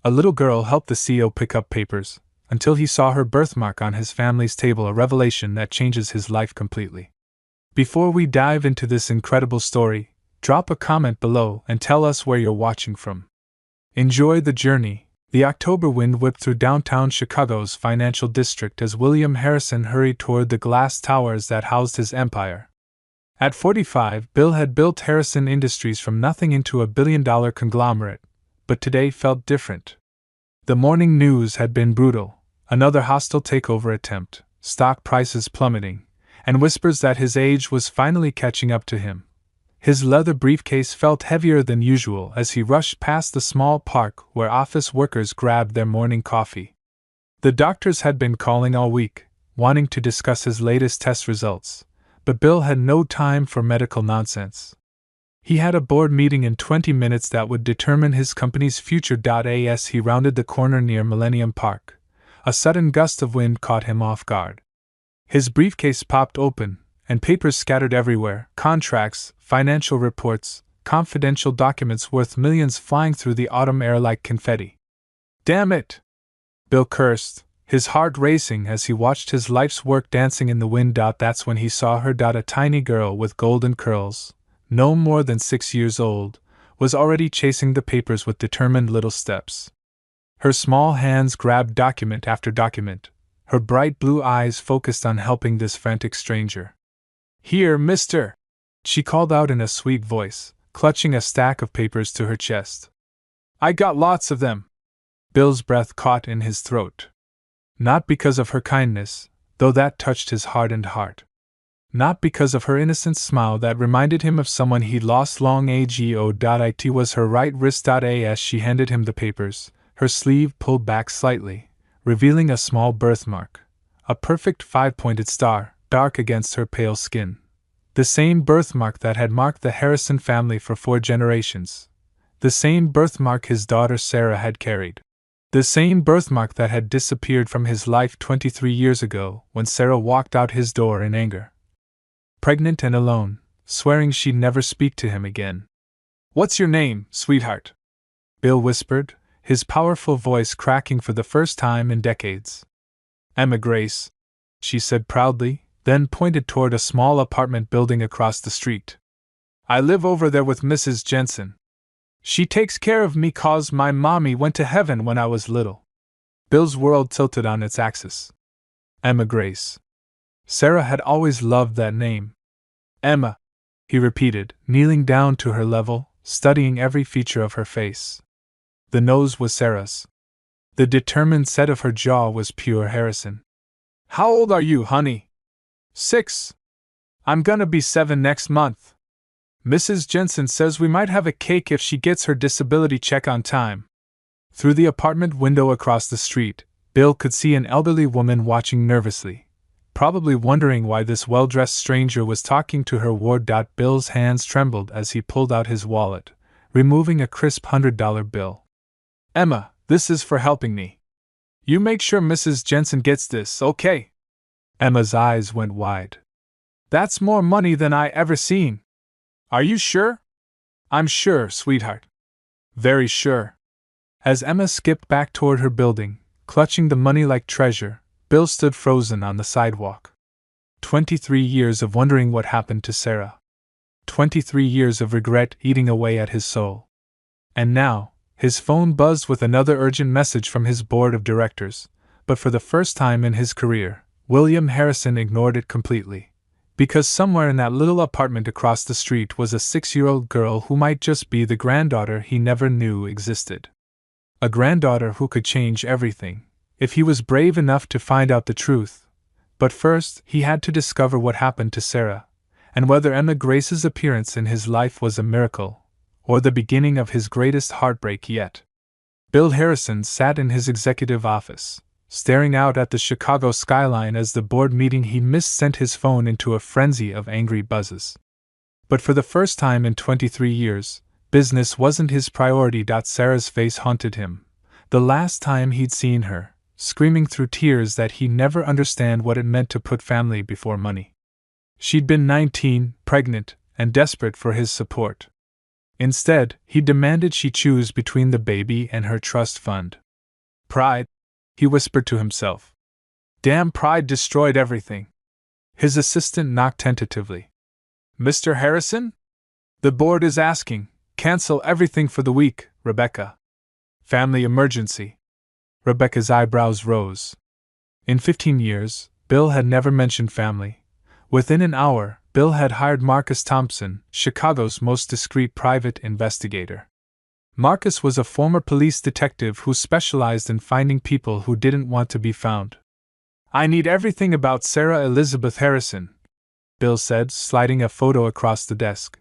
A little girl helped the CEO pick up papers, until he saw her birthmark on his family's table, a revelation that changes his life completely. Before we dive into this incredible story, drop a comment below and tell us where you're watching from. Enjoy the journey. The October wind whipped through downtown Chicago's financial district as William Harrison hurried toward the glass towers that housed his empire. At 45, Bill had built Harrison Industries from nothing into a billion-dollar conglomerate, but today felt different. The morning news had been brutal: another hostile takeover attempt, stock prices plummeting, and whispers that his age was finally catching up to him. His leather briefcase felt heavier than usual as he rushed past the small park where office workers grabbed their morning coffee. The doctors had been calling all week, wanting to discuss his latest test results, but Bill had no time for medical nonsense. He had a board meeting in 20 minutes that would determine his company's future. As he rounded the corner near Millennium Park, a sudden gust of wind caught him off guard. His briefcase popped open, and papers scattered everywhere: contracts, financial reports, confidential documents worth millions flying through the autumn air like confetti. "Damn it!" Bill cursed, his heart racing as he watched his life's work dancing in the wind. That's when he saw her. A tiny girl with golden curls, no more than 6 years old, was already chasing the papers with determined little steps. Her small hands grabbed document after document, her bright blue eyes focused on helping this frantic stranger. "Here, mister!" she called out in a sweet voice, clutching a stack of papers to her chest. "I got lots of them." Bill's breath caught in his throat. Not because of her kindness, though that touched his hardened heart. Not because of her innocent smile that reminded him of someone he'd lost long ago. It was her right wrist. As she handed him the papers, her sleeve pulled back slightly, revealing a small birthmark, a perfect 5-pointed star, dark against her pale skin. The same birthmark that had marked the Harrison family for 4 generations. The same birthmark his daughter Sarah had carried. The same birthmark that had disappeared from his life 23 years ago when Sarah walked out his door in anger. Pregnant and alone, swearing she'd never speak to him again. "What's your name, sweetheart?" Bill whispered, his powerful voice cracking for the first time in decades. "Emma Grace," she said proudly, then pointed toward a small apartment building across the street. "I live over there with Mrs. Jensen. She takes care of me 'cause my mommy went to heaven when I was little." Bill's world tilted on its axis. Emma Grace. Sarah had always loved that name. "Emma," he repeated, kneeling down to her level, studying every feature of her face. The nose was Sarah's. The determined set of her jaw was pure Harrison. "How old are you, honey?" "6. I'm gonna be 7 next month. Mrs. Jensen says we might have a cake if she gets her disability check on time." Through the apartment window across the street, Bill could see an elderly woman watching nervously, probably wondering why this well-dressed stranger was talking to her ward. Bill's hands trembled as he pulled out his wallet, removing a crisp $100 bill. "Emma, this is for helping me. You make sure Mrs. Jensen gets this, okay?" Emma's eyes went wide. "That's more money than I ever seen." "Are you sure?" "I'm sure, sweetheart. Very sure." As Emma skipped back toward her building, clutching the money like treasure, Bill stood frozen on the sidewalk. 23 years of wondering what happened to Sarah. 23 years of regret eating away at his soul. And now, his phone buzzed with another urgent message from his board of directors, but for the first time in his career, William Harrison ignored it completely. Because somewhere in that little apartment across the street was a 6-year-old girl who might just be the granddaughter he never knew existed. A granddaughter who could change everything, if he was brave enough to find out the truth. But first, he had to discover what happened to Sarah, and whether Emma Grace's appearance in his life was a miracle, or the beginning of his greatest heartbreak yet. Bill Harrison sat in his executive office, staring out at the Chicago skyline as the board meeting he missed sent his phone into a frenzy of angry buzzes. But for the first time in 23 years, business wasn't his priority. Sarah's face haunted him. The last time he'd seen her, screaming through tears that he'd never understand what it meant to put family before money. She'd been 19, pregnant, and desperate for his support. Instead, he demanded she choose between the baby and her trust fund. Pride, he whispered to himself. Damn, pride destroyed everything. His assistant knocked tentatively. Mr. Harrison? The board is asking. Cancel everything for the week, Rebecca. Family emergency. Rebecca's eyebrows rose. In 15 years, Bill had never mentioned family. Within an hour, Bill had hired Marcus Thompson, Chicago's most discreet private investigator. Marcus was a former police detective who specialized in finding people who didn't want to be found. I need everything about Sarah Elizabeth Harrison, Bill said, sliding a photo across the desk.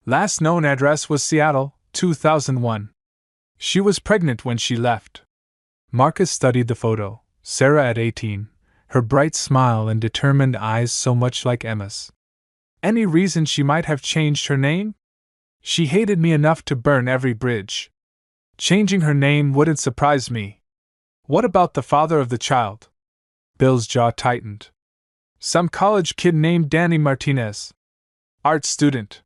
Last known address was Seattle, 2001. She was pregnant when she left. Marcus studied the photo. Sarah at 18, her bright smile and determined eyes so much like Emma's. Any reason she might have changed her name? She hated me enough to burn every bridge. Changing her name wouldn't surprise me. What about the father of the child? Bill's jaw tightened. Some college kid named Danny Martinez. Art student.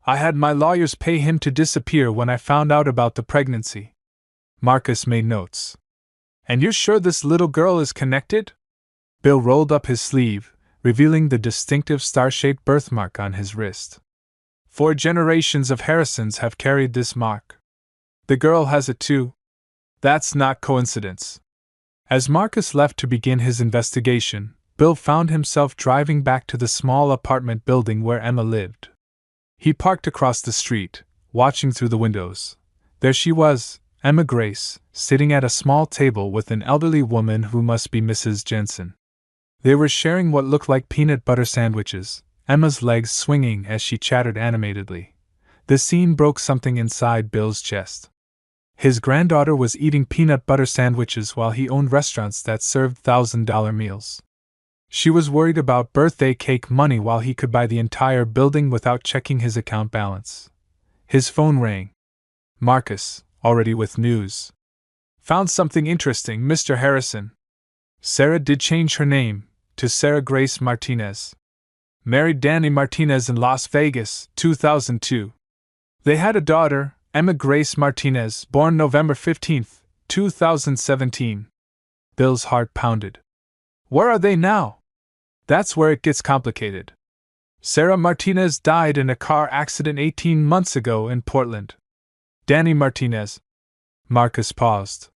I had my lawyers pay him to disappear when I found out about the pregnancy. Marcus made notes. And you're sure this little girl is connected? Bill rolled up his sleeve, revealing the distinctive star-shaped birthmark on his wrist. 4 generations of Harrisons have carried this mark. The girl has it too. That's not coincidence. As Marcus left to begin his investigation, Bill found himself driving back to the small apartment building where Emma lived. He parked across the street, watching through the windows. There she was, Emma Grace, sitting at a small table with an elderly woman who must be Mrs. Jensen. They were sharing what looked like peanut butter sandwiches, Emma's legs swinging as she chattered animatedly. The scene broke something inside Bill's chest. His granddaughter was eating peanut butter sandwiches while he owned restaurants that served $1,000 meals. She was worried about birthday cake money while he could buy the entire building without checking his account balance. His phone rang. Marcus, already with news. Found something interesting, Mr. Harrison. Sarah did change her name to Sarah Grace Martinez. Married Danny Martinez in Las Vegas, 2002. They had a daughter, Emma Grace Martinez, born November 15, 2017. Bill's heart pounded. Where are they now? That's where it gets complicated. Sarah Martinez died in a car accident 18 months ago in Portland. Danny Martinez. Marcus paused.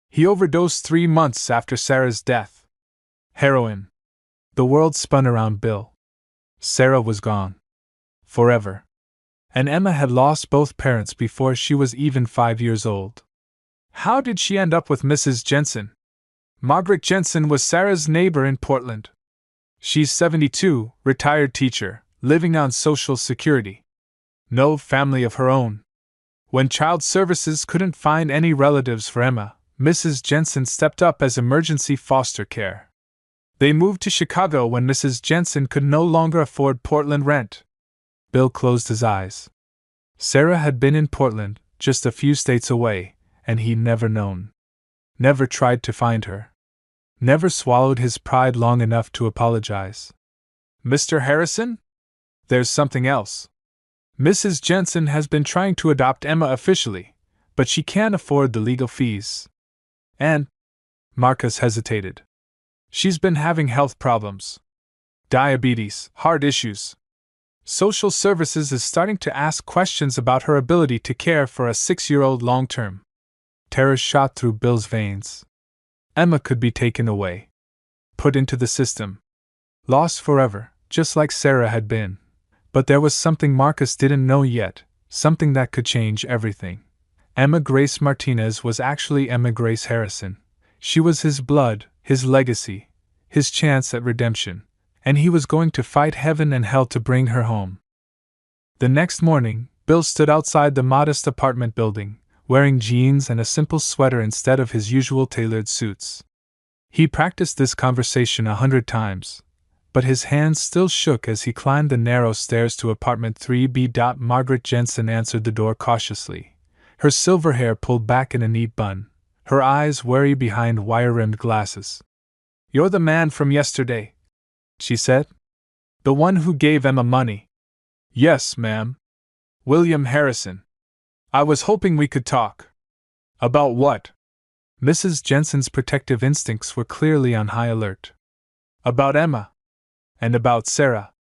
He overdosed 3 months after Sarah's death. Heroin. The world spun around Bill. Sarah was gone. Forever. And Emma had lost both parents before she was even 5 years old. How did she end up with Mrs. Jensen? Margaret Jensen was Sarah's neighbor in Portland. She's 72, retired teacher, living on Social Security. No family of her own. When Child Services couldn't find any relatives for Emma, Mrs. Jensen stepped up as emergency foster care. They moved to Chicago when Mrs. Jensen could no longer afford Portland rent. Bill closed his eyes. Sarah had been in Portland, just a few states away, and he'd never known. Never tried to find her. Never swallowed his pride long enough to apologize. Mr. Harrison? There's something else. Mrs. Jensen has been trying to adopt Emma officially, but she can't afford the legal fees. And, Marcus hesitated. She's been having health problems. Diabetes, heart issues. Social Services is starting to ask questions about her ability to care for a 6-year-old long-term. Terror shot through Bill's veins. Emma could be taken away. Put into the system. Lost forever, just like Sarah had been. But there was something Marcus didn't know yet, something that could change everything. Emma Grace Martinez was actually Emma Grace Harrison. She was his blood, his legacy, his chance at redemption, and he was going to fight heaven and hell to bring her home. The next morning, Bill stood outside the modest apartment building, wearing jeans and a simple sweater instead of his usual tailored suits. He practiced this conversation 100 times, but his hands still shook as he climbed the narrow stairs to apartment 3B. Margaret Jensen answered the door cautiously, her silver hair pulled back in a neat bun, her eyes wary behind wire-rimmed glasses. "You're the man from yesterday," she said. "The one who gave Emma money." "Yes, ma'am." William Harrison. I was hoping we could talk. About what? Mrs. Jensen's protective instincts were clearly on high alert. About Emma. And about Sarah.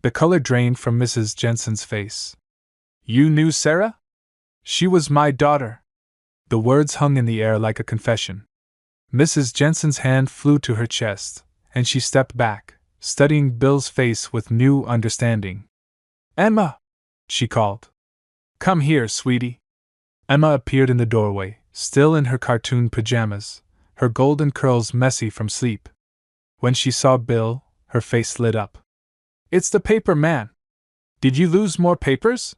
The color drained from Mrs. Jensen's face. You knew Sarah? She was my daughter. The words hung in the air like a confession. Mrs. Jensen's hand flew to her chest, and she stepped back, studying Bill's face with new understanding. Emma! She called. Come here, sweetie. Emma appeared in the doorway, still in her cartoon pajamas, her golden curls messy from sleep. When she saw Bill, her face lit up. It's the paper man. Did you lose more papers?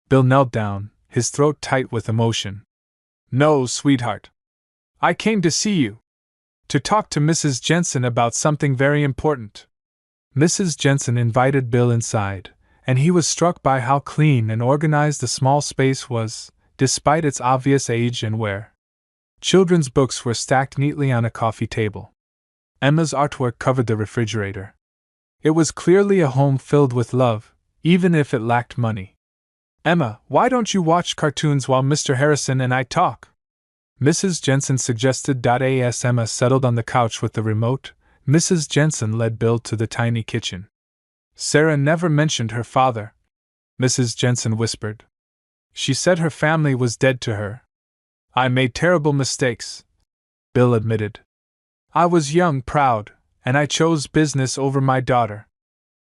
Bill knelt down, his throat tight with emotion. No, sweetheart. I came to see you. To talk to Mrs. Jensen about something very important. Mrs. Jensen invited Bill inside, and he was struck by how clean and organized the small space was, despite its obvious age and wear. Children's books were stacked neatly on a coffee table. Emma's artwork covered the refrigerator. It was clearly a home filled with love, even if it lacked money. Emma, why don't you watch cartoons while Mr. Harrison and I talk? Mrs. Jensen suggested. As Emma settled on the couch with the remote, Mrs. Jensen led Bill to the tiny kitchen. Sarah never mentioned her father, Mrs. Jensen whispered. She said her family was dead to her. I made terrible mistakes, Bill admitted. I was young, proud, and I chose business over my daughter.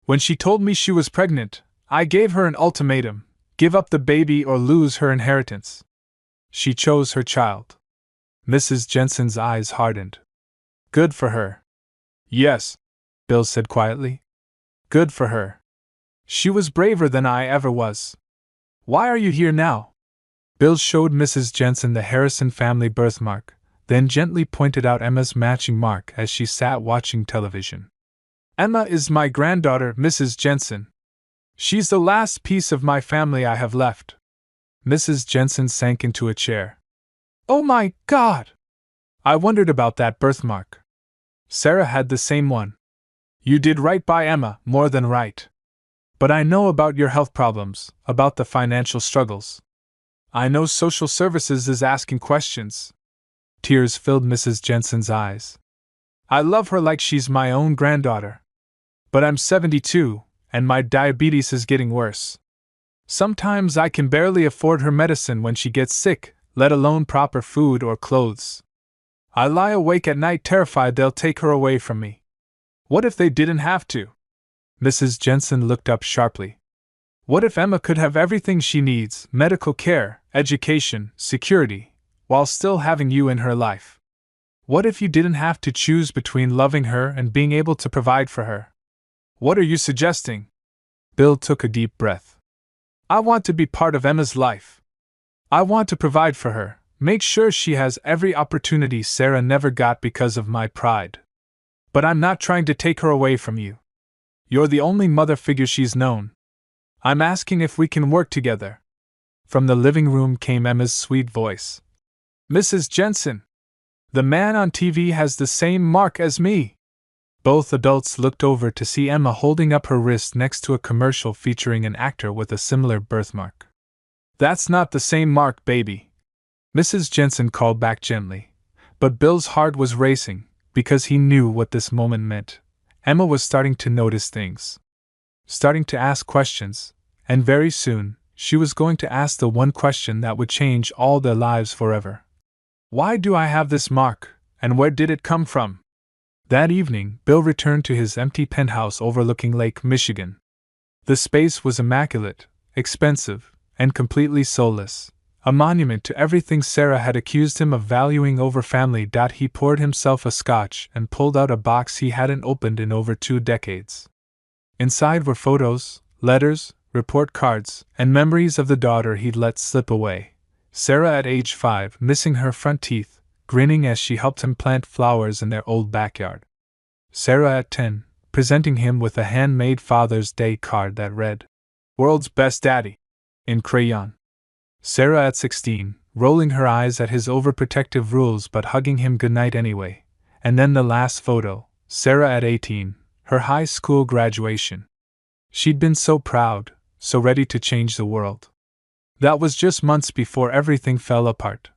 When she told me she was pregnant, I gave her an ultimatum: give up the baby or lose her inheritance. She chose her child. Mrs. Jensen's eyes hardened. Good for her. Yes, Bill said quietly. Good for her. She was braver than I ever was. Why are you here now? Bill showed Mrs. Jensen the Harrison family birthmark, then gently pointed out Emma's matching mark as she sat watching television. Emma is my granddaughter, Mrs. Jensen. She's the last piece of my family I have left. Mrs. Jensen sank into a chair. Oh my God! I wondered about that birthmark. Sarah had the same one. You did right by Emma, more than right. But I know about your health problems, about the financial struggles. I know social services is asking questions. Tears filled Mrs. Jensen's eyes. I love her like she's my own granddaughter. But I'm 72, and my diabetes is getting worse. Sometimes I can barely afford her medicine when she gets sick, let alone proper food or clothes. I lie awake at night terrified they'll take her away from me. What if they didn't have to? Mrs. Jensen looked up sharply. What if Emma could have everything she needs, medical care, education, security, while still having you in her life? What if you didn't have to choose between loving her and being able to provide for her? What are you suggesting? Bill took a deep breath. I want to be part of Emma's life. I want to provide for her, make sure she has every opportunity Sarah never got because of my pride. But I'm not trying to take her away from you. You're the only mother figure she's known. I'm asking if we can work together. From the living room came Emma's sweet voice. Mrs. Jensen, the man on TV has the same mark as me. Both adults looked over to see Emma holding up her wrist next to a commercial featuring an actor with a similar birthmark. That's not the same mark, baby, Mrs. Jensen called back gently, but Bill's heart was racing, because he knew what this moment meant. Emma was starting to notice things. Starting to ask questions, and very soon, she was going to ask the one question that would change all their lives forever. Why do I have this mark, and where did it come from? That evening, Bill returned to his empty penthouse overlooking Lake Michigan. The space was immaculate, expensive, and completely soulless, a monument to everything Sarah had accused him of valuing over family. He poured himself a scotch and pulled out a box he hadn't opened in over 2 decades. Inside were photos, letters, report cards, and memories of the daughter he'd let slip away. Sarah at age 5, missing her front teeth, grinning as she helped him plant flowers in their old backyard. Sarah at 10, presenting him with a handmade Father's Day card that read, "World's Best Daddy," in crayon. Sarah at 16, rolling her eyes at his overprotective rules but hugging him goodnight anyway. And then the last photo, Sarah at 18, her high school graduation. She'd been so proud, so ready to change the world. That was just months before everything fell apart.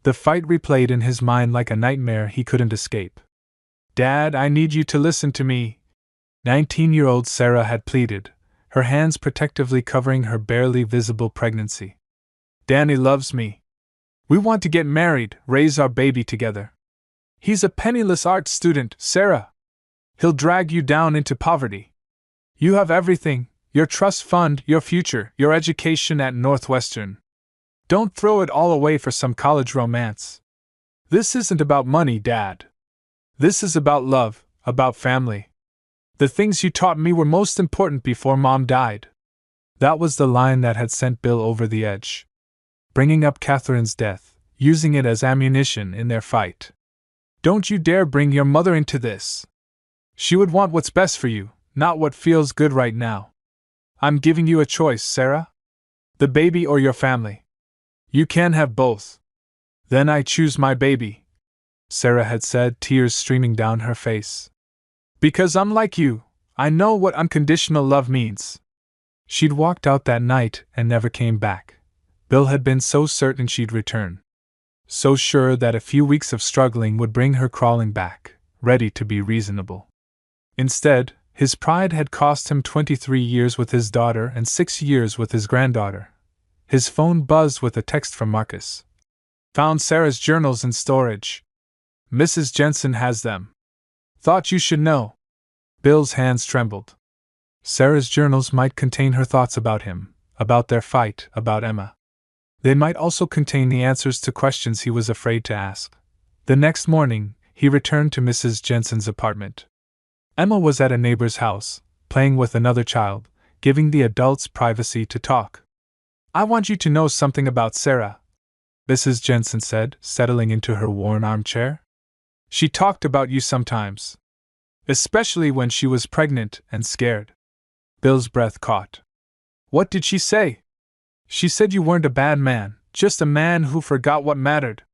The fight replayed in his mind like a nightmare he couldn't escape. "Dad, I need you to listen to me," 19-year-old Sarah had pleaded, her hands protectively covering her barely visible pregnancy. "Danny loves me. We want to get married, raise our baby together. He's a penniless art student, Sarah. He'll drag you down into poverty. You have everything, your trust fund, your future, your education at Northwestern. Don't throw it all away for some college romance. This isn't about money, Dad. This is about love, about family. The things you taught me were most important before Mom died." That was the line that had sent Bill over the edge. Bringing up Catherine's death, using it as ammunition in their fight. "Don't you dare bring your mother into this. She would want what's best for you, not what feels good right now. I'm giving you a choice, Sarah. The baby or your family. You can have both." "Then I choose my baby," Sarah had said, tears streaming down her face. "Because I'm like you, I know what unconditional love means." She'd walked out that night and never came back. Bill had been so certain she'd return. So sure that a few weeks of struggling would bring her crawling back, ready to be reasonable. Instead, his pride had cost him 23 years with his daughter and 6 years with his granddaughter. His phone buzzed with a text from Marcus. "Found Sarah's journals in storage. Mrs. Jensen has them. Thought you should know." Bill's hands trembled. Sarah's journals might contain her thoughts about him, about their fight, about Emma. They might also contain the answers to questions he was afraid to ask. The next morning, he returned to Mrs. Jensen's apartment. Emma was at a neighbor's house, playing with another child, giving the adults privacy to talk. "I want you to know something about Sarah," Mrs. Jensen said, settling into her worn armchair. "She talked about you sometimes. Especially when she was pregnant and scared." Bill's breath caught. "What did she say?" "She said you weren't a bad man, just a man who forgot what mattered.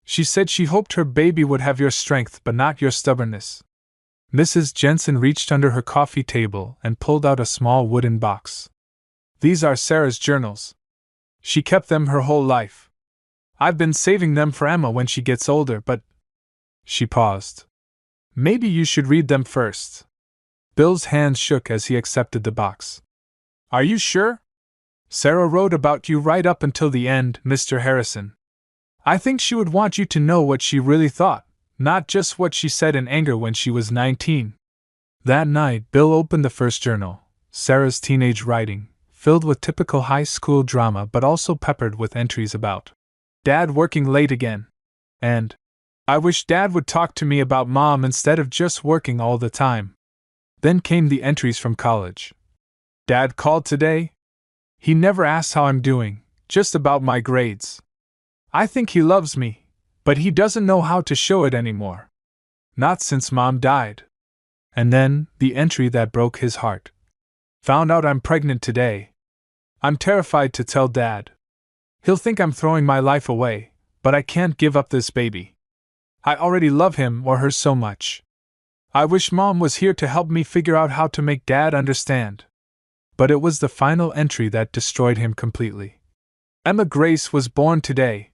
She said she hoped her baby would have your strength but not your stubbornness." Mrs. Jensen reached under her coffee table and pulled out a small wooden box. "These are Sarah's journals. She kept them her whole life. I've been saving them for Emma when she gets older, but—" She paused. "Maybe you should read them first." Bill's hand shook as he accepted the box. "Are you sure? Sarah wrote about you right up until the end, Mr. Harrison. I think she would want you to know what she really thought, not just what she said in anger when she was 19. That night, Bill opened the first journal, Sarah's teenage writing, filled with typical high school drama but also peppered with entries about Dad working late again, and "I wish Dad would talk to me about Mom instead of just working all the time." Then came the entries from college. "Dad called today. He never asks how I'm doing, just about my grades. I think he loves me, but he doesn't know how to show it anymore. Not since Mom died." And then, the entry that broke his heart. "Found out I'm pregnant today. I'm terrified to tell Dad. He'll think I'm throwing my life away, but I can't give up this baby. I already love him or her so much. I wish Mom was here to help me figure out how to make Dad understand." But it was the final entry that destroyed him completely. "Emma Grace was born today.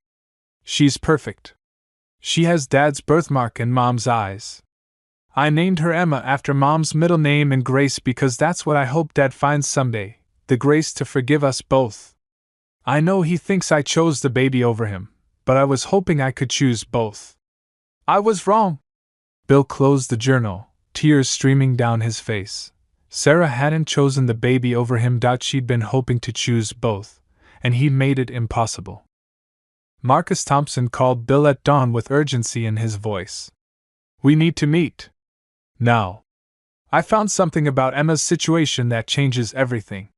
She's perfect. She has Dad's birthmark in Mom's eyes. I named her Emma after Mom's middle name and Grace because that's what I hope Dad finds someday, the grace to forgive us both. I know he thinks I chose the baby over him, but I was hoping I could choose both. I was wrong." Bill closed the journal, tears streaming down his face. Sarah hadn't chosen the baby over him. She'd been hoping to choose both, and he made it impossible. Marcus Thompson called Bill at dawn with urgency in his voice. "We need to meet. Now. I found something about Emma's situation that changes everything."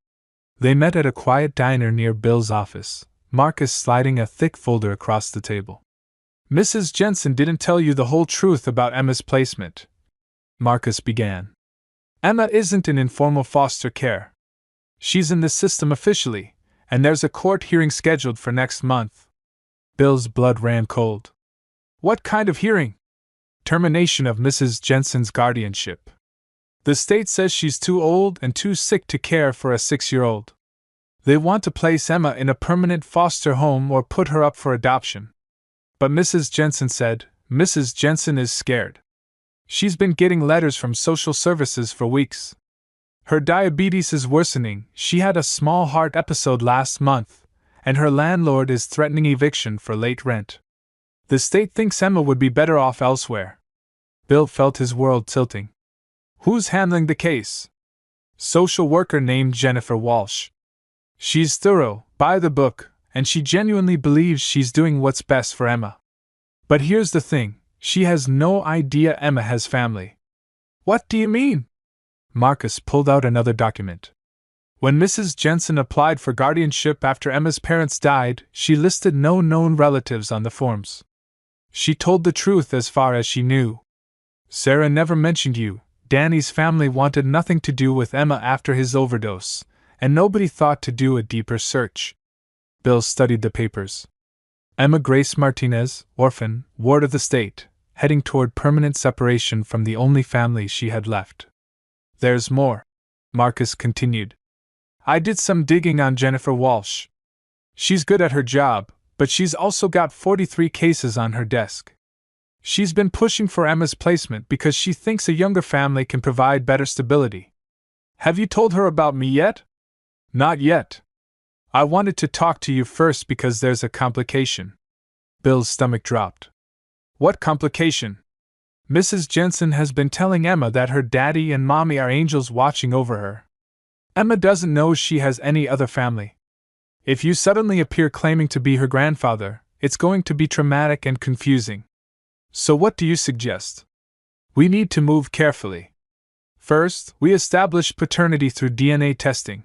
They met at a quiet diner near Bill's office, Marcus sliding a thick folder across the table. "Mrs. Jensen didn't tell you the whole truth about Emma's placement," Marcus began. "Emma isn't in informal foster care. She's in the system officially, and there's a court hearing scheduled for next month." Bill's blood ran cold. "What kind of hearing?" "Termination of Mrs. Jensen's guardianship. The state says she's too old and too sick to care for a 6-year-old. They want to place Emma in a permanent foster home or put her up for adoption. But Mrs. Jensen said, Mrs. Jensen is scared. She's been getting letters from social services for weeks. Her diabetes is worsening, she had a small heart episode last month, and her landlord is threatening eviction for late rent. The state thinks Emma would be better off elsewhere. Bill felt his world tilting. Who's handling the case? Social worker named Jennifer Walsh. She's thorough, by the book, and she genuinely believes she's doing what's best for Emma. But here's the thing, she has no idea Emma has family. What do you mean? Marcus pulled out another document. When Mrs. Jensen applied for guardianship after Emma's parents died, she listed no known relatives on the forms. She told the truth as far as she knew. Sarah never mentioned you. Danny's family wanted nothing to do with Emma after his overdose, and nobody thought to do a deeper search. Bill studied the papers. Emma Grace Martinez, orphan, ward of the state, heading toward permanent separation from the only family she had left. There's more, Marcus continued. I did some digging on Jennifer Walsh. She's good at her job, but she's also got 43 cases on her desk. She's been pushing for Emma's placement because she thinks a younger family can provide better stability. Have you told her about me yet? Not yet. I wanted to talk to you first because there's a complication. Bill's stomach dropped. What complication? Mrs. Jensen has been telling Emma that her daddy and mommy are angels watching over her. Emma doesn't know she has any other family. If you suddenly appear claiming to be her grandfather, it's going to be traumatic and confusing. So what do you suggest? We need to move carefully. First, we establish paternity through DNA testing.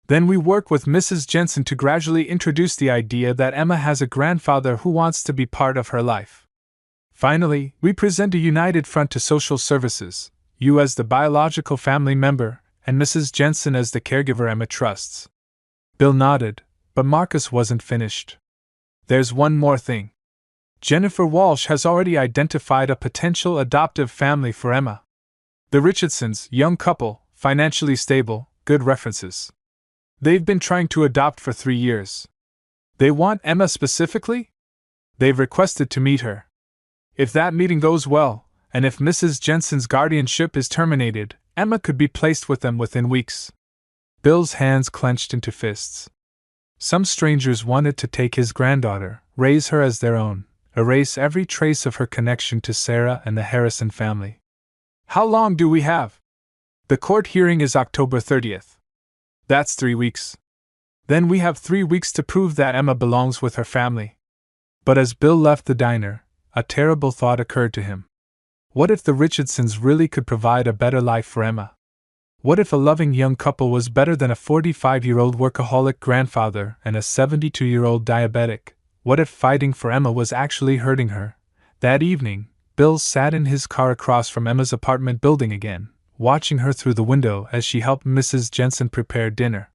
Then we work with Mrs. Jensen to gradually introduce the idea that Emma has a grandfather who wants to be part of her life. Finally, we present a united front to social services, you as the biological family member, and Mrs. Jensen as the caregiver Emma trusts. Bill nodded, but Marcus wasn't finished. There's one more thing. Jennifer Walsh has already identified a potential adoptive family for Emma. The Richardsons, young couple, financially stable, good references. They've been trying to adopt for 3 years. They want Emma specifically? They've requested to meet her. If that meeting goes well, and if Mrs. Jensen's guardianship is terminated, Emma could be placed with them within weeks. Bill's hands clenched into fists. Some strangers wanted to take his granddaughter, raise her as their own, erase every trace of her connection to Sarah and the Harrison family. How long do we have? The court hearing is October 30th. That's 3 weeks. Then we have 3 weeks to prove that Emma belongs with her family. But as Bill left the diner, a terrible thought occurred to him. What if the Richardsons really could provide a better life for Emma? What if a loving young couple was better than a 45-year-old workaholic grandfather and a 72-year-old diabetic? What if fighting for Emma was actually hurting her? That evening, Bill sat in his car across from Emma's apartment building again, watching her through the window as she helped Mrs. Jensen prepare dinner.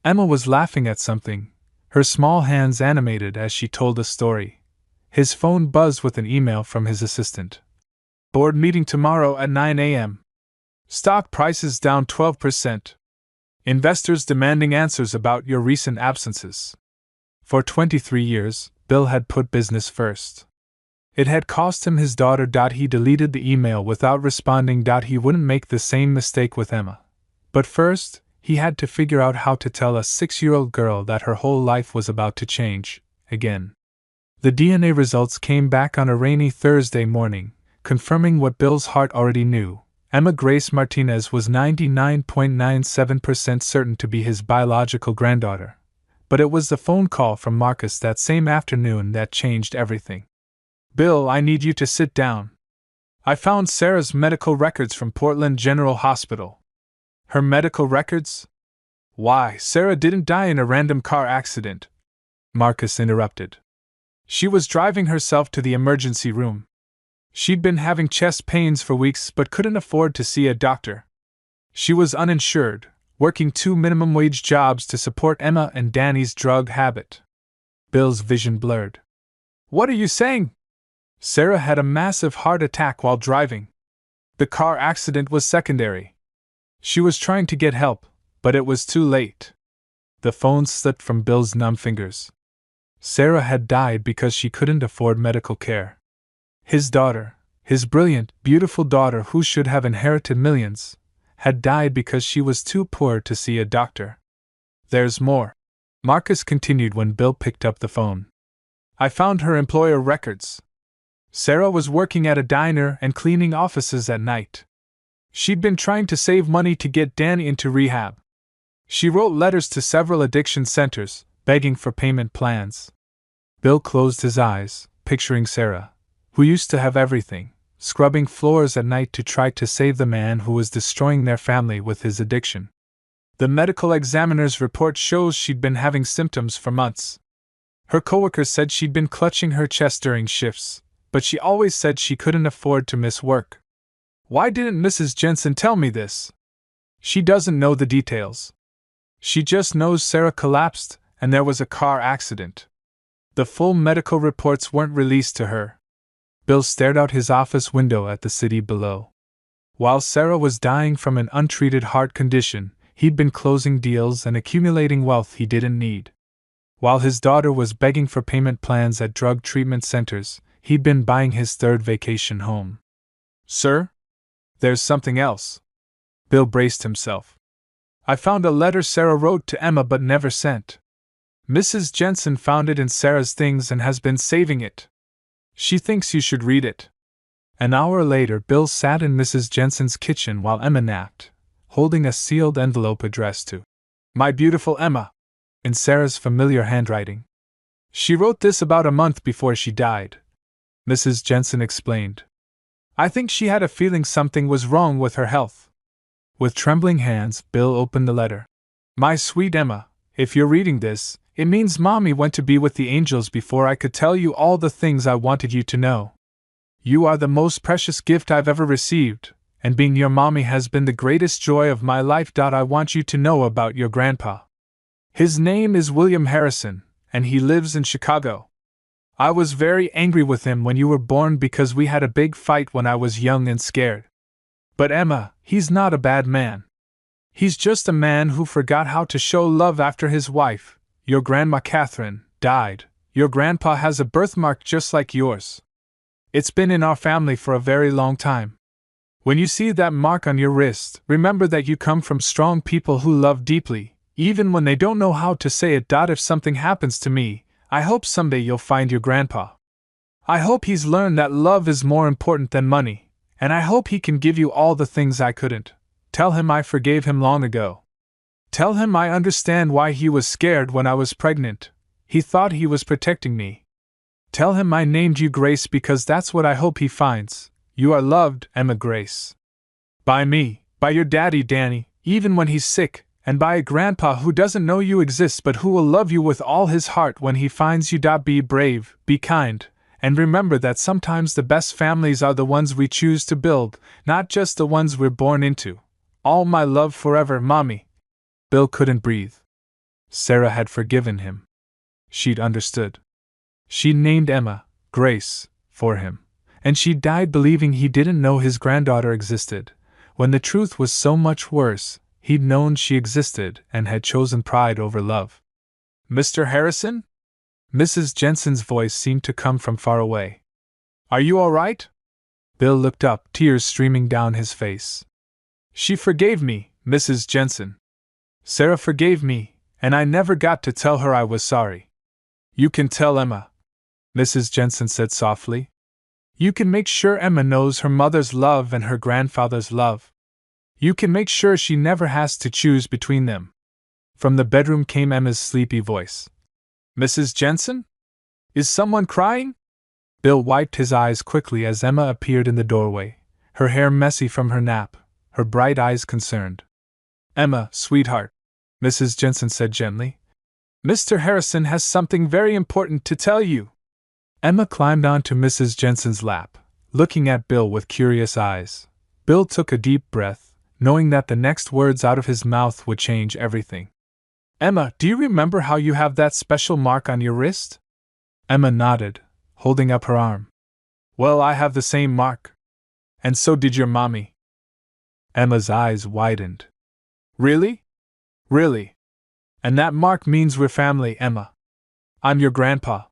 Emma was laughing at something, her small hands animated as she told a story. His phone buzzed with an email from his assistant. Board meeting tomorrow at 9 a.m. Stock prices down 12%. Investors demanding answers about your recent absences. For 23 years, Bill had put business first. It had cost him his daughter. He deleted the email without responding. He wouldn't make the same mistake with Emma. But first, he had to figure out how to tell a 6-year-old girl that her whole life was about to change, again. The DNA results came back on a rainy Thursday morning, confirming what Bill's heart already knew. Emma Grace Martinez was 99.97% certain to be his biological granddaughter. But it was the phone call from Marcus that same afternoon that changed everything. Bill, I need you to sit down. I found Sarah's medical records from Portland General Hospital. Her medical records? Why, Sarah didn't die in a random car accident, Marcus interrupted. She was driving herself to the emergency room. She'd been having chest pains for weeks but couldn't afford to see a doctor. She was uninsured, working 2 minimum-wage jobs to support Emma and Danny's drug habit. Bill's vision blurred. What are you saying? Sarah had a massive heart attack while driving. The car accident was secondary. She was trying to get help, but it was too late. The phone slipped from Bill's numb fingers. Sarah had died because she couldn't afford medical care. His daughter, his brilliant, beautiful daughter who should have inherited millions, had died because she was too poor to see a doctor. There's more, Marcus continued when Bill picked up the phone. I found her employer records. Sarah was working at a diner and cleaning offices at night. She'd been trying to save money to get Danny into rehab. She wrote letters to several addiction centers, begging for payment plans. Bill closed his eyes, picturing Sarah, who used to have everything, scrubbing floors at night to try to save the man who was destroying their family with his addiction. The medical examiner's report shows she'd been having symptoms for months. Her coworkers said she'd been clutching her chest during shifts, but she always said she couldn't afford to miss work. Why didn't Mrs. Jensen tell me this? She doesn't know the details. She just knows Sarah collapsed and there was a car accident. The full medical reports weren't released to her. Bill stared out his office window at the city below. While Sarah was dying from an untreated heart condition, he'd been closing deals and accumulating wealth he didn't need. While his daughter was begging for payment plans at drug treatment centers, he'd been buying his third vacation home. Sir? There's something else. Bill braced himself. I found a letter Sarah wrote to Emma but never sent. Mrs. Jensen found it in Sarah's things and has been saving it. She thinks you should read it. An hour later, Bill sat in Mrs. Jensen's kitchen while Emma napped, holding a sealed envelope addressed to My beautiful Emma, in Sarah's familiar handwriting. She wrote this about a month before she died, Mrs. Jensen explained. I think she had a feeling something was wrong with her health. With trembling hands, Bill opened the letter. My sweet Emma, if you're reading this, it means Mommy went to be with the angels before I could tell you all the things I wanted you to know. You are the most precious gift I've ever received, and being your mommy has been the greatest joy of my life. I want you to know about your grandpa. His name is William Harrison, and he lives in Chicago. I was very angry with him when you were born because we had a big fight when I was young and scared. But Emma, he's not a bad man. He's just a man who forgot how to show love after his wife, your Grandma Catherine, died. Your grandpa has a birthmark just like yours. It's been in our family for a very long time. When you see that mark on your wrist, remember that you come from strong people who love deeply, even when they don't know how to say it. If something happens to me, I hope someday you'll find your grandpa. I hope he's learned that love is more important than money, and I hope he can give you all the things I couldn't. Tell him I forgave him long ago. Tell him I understand why he was scared when I was pregnant. He thought he was protecting me. Tell him I named you Grace because that's what I hope he finds. You are loved, Emma Grace. By me, by your daddy Danny, even when he's sick, and by a grandpa who doesn't know you exist but who will love you with all his heart when he finds you. Be brave, be kind, and remember that sometimes the best families are the ones we choose to build, not just the ones we're born into. All my love forever, Mommy. Bill couldn't breathe. Sarah had forgiven him. She'd understood. She'd named Emma, Grace, for him, and she died believing he didn't know his granddaughter existed, when the truth was so much worse. He'd known she existed and had chosen pride over love. Mr. Harrison? Mrs. Jensen's voice seemed to come from far away. Are you all right? Bill looked up, tears streaming down his face. She forgave me, Mrs. Jensen. Sarah forgave me, and I never got to tell her I was sorry. You can tell Emma, Mrs. Jensen said softly. You can make sure Emma knows her mother's love and her grandfather's love. You can make sure she never has to choose between them. From the bedroom came Emma's sleepy voice. Mrs. Jensen? Is someone crying? Bill wiped his eyes quickly as Emma appeared in the doorway, her hair messy from her nap, her bright eyes concerned. Emma, sweetheart, Mrs. Jensen said gently. Mr. Harrison has something very important to tell you. Emma climbed onto Mrs. Jensen's lap, looking at Bill with curious eyes. Bill took a deep breath, knowing that the next words out of his mouth would change everything. Emma, do you remember how you have that special mark on your wrist? Emma nodded, holding up her arm. Well, I have the same mark. And so did your mommy. Emma's eyes widened. Really? Really? And that mark means we're family, Emma. I'm your grandpa.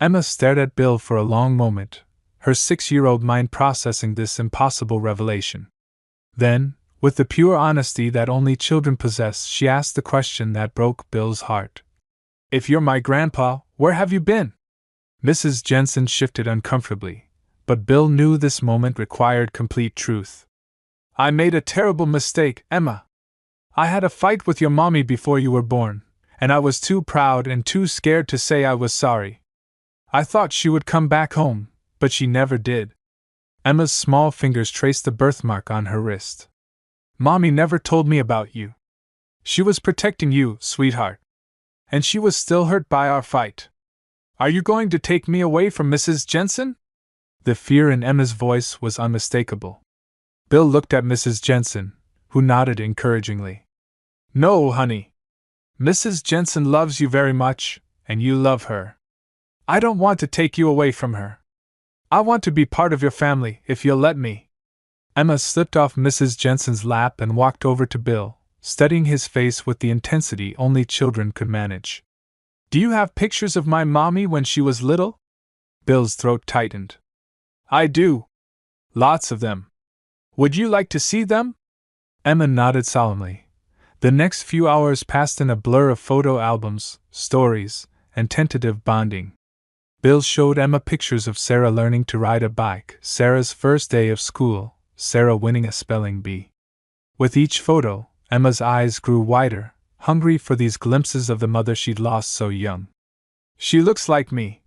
Emma stared at Bill for a long moment, her 6-year-old mind processing this impossible revelation. Then, with the pure honesty that only children possess, she asked the question that broke Bill's heart. If you're my grandpa, where have you been? Mrs. Jensen shifted uncomfortably, but Bill knew this moment required complete truth. I made a terrible mistake, Emma. I had a fight with your mommy before you were born, and I was too proud and too scared to say I was sorry. I thought she would come back home, but she never did. Emma's small fingers traced the birthmark on her wrist. Mommy never told me about you. She was protecting you, sweetheart. And she was still hurt by our fight. Are you going to take me away from Mrs. Jensen? The fear in Emma's voice was unmistakable. Bill looked at Mrs. Jensen, who nodded encouragingly. No, honey. Mrs. Jensen loves you very much, and you love her. I don't want to take you away from her. I want to be part of your family, if you'll let me. Emma slipped off Mrs. Jensen's lap and walked over to Bill, studying his face with the intensity only children could manage. Do you have pictures of my mommy when she was little? Bill's throat tightened. I do. Lots of them. Would you like to see them? Emma nodded solemnly. The next few hours passed in a blur of photo albums, stories, and tentative bonding. Bill showed Emma pictures of Sarah learning to ride a bike, Sarah's first day of school, Sarah winning a spelling bee. With each photo, Emma's eyes grew wider, hungry for these glimpses of the mother she'd lost so young. She looks like me,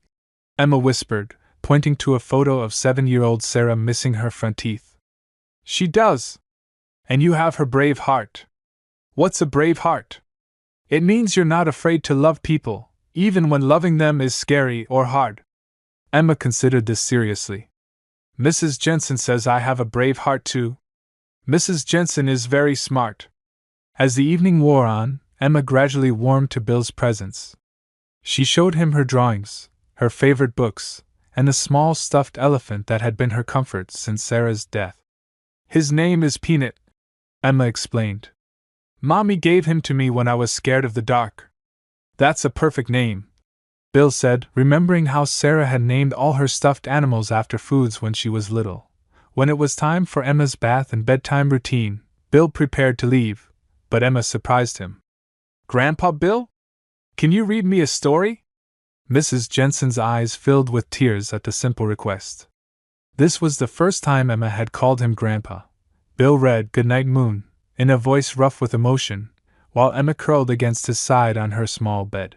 Emma whispered, pointing to a photo of 7-year-old Sarah missing her front teeth. She does. And you have her brave heart. What's a brave heart? It means you're not afraid to love people, even when loving them is scary or hard. Emma considered this seriously. Mrs. Jensen says I have a brave heart too. Mrs. Jensen is very smart. As the evening wore on, Emma gradually warmed to Bill's presence. She showed him her drawings, her favorite books, and the small stuffed elephant that had been her comfort since Sarah's death. His name is Peanut, Emma explained. Mommy gave him to me when I was scared of the dark. That's a perfect name, Bill said, remembering how Sarah had named all her stuffed animals after foods when she was little. When it was time for Emma's bath and bedtime routine, Bill prepared to leave, but Emma surprised him. Grandpa Bill? Can you read me a story? Mrs. Jensen's eyes filled with tears at the simple request. This was the first time Emma had called him Grandpa. Bill read Goodnight Moon, in a voice rough with emotion, while Emma curled against his side on her small bed.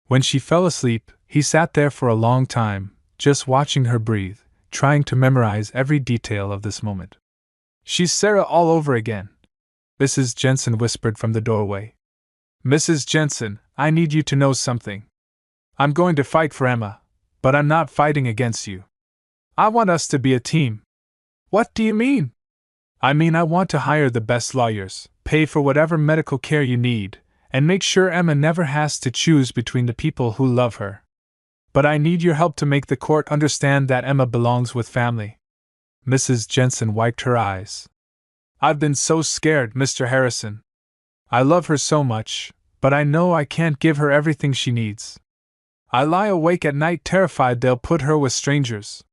When she fell asleep, he sat there for a long time, just watching her breathe, trying to memorize every detail of this moment. She's Sarah all over again, Mrs. Jensen whispered from the doorway. Mrs. Jensen, I need you to know something. I'm going to fight for Emma, but I'm not fighting against you. I want us to be a team. What do you mean? I mean, I want to hire the best lawyers, pay for whatever medical care you need, and make sure Emma never has to choose between the people who love her. But I need your help to make the court understand that Emma belongs with family. Mrs. Jensen wiped her eyes. I've been so scared, Mr. Harrison. I love her so much, but I know I can't give her everything she needs. I lie awake at night terrified they'll put her with strangers.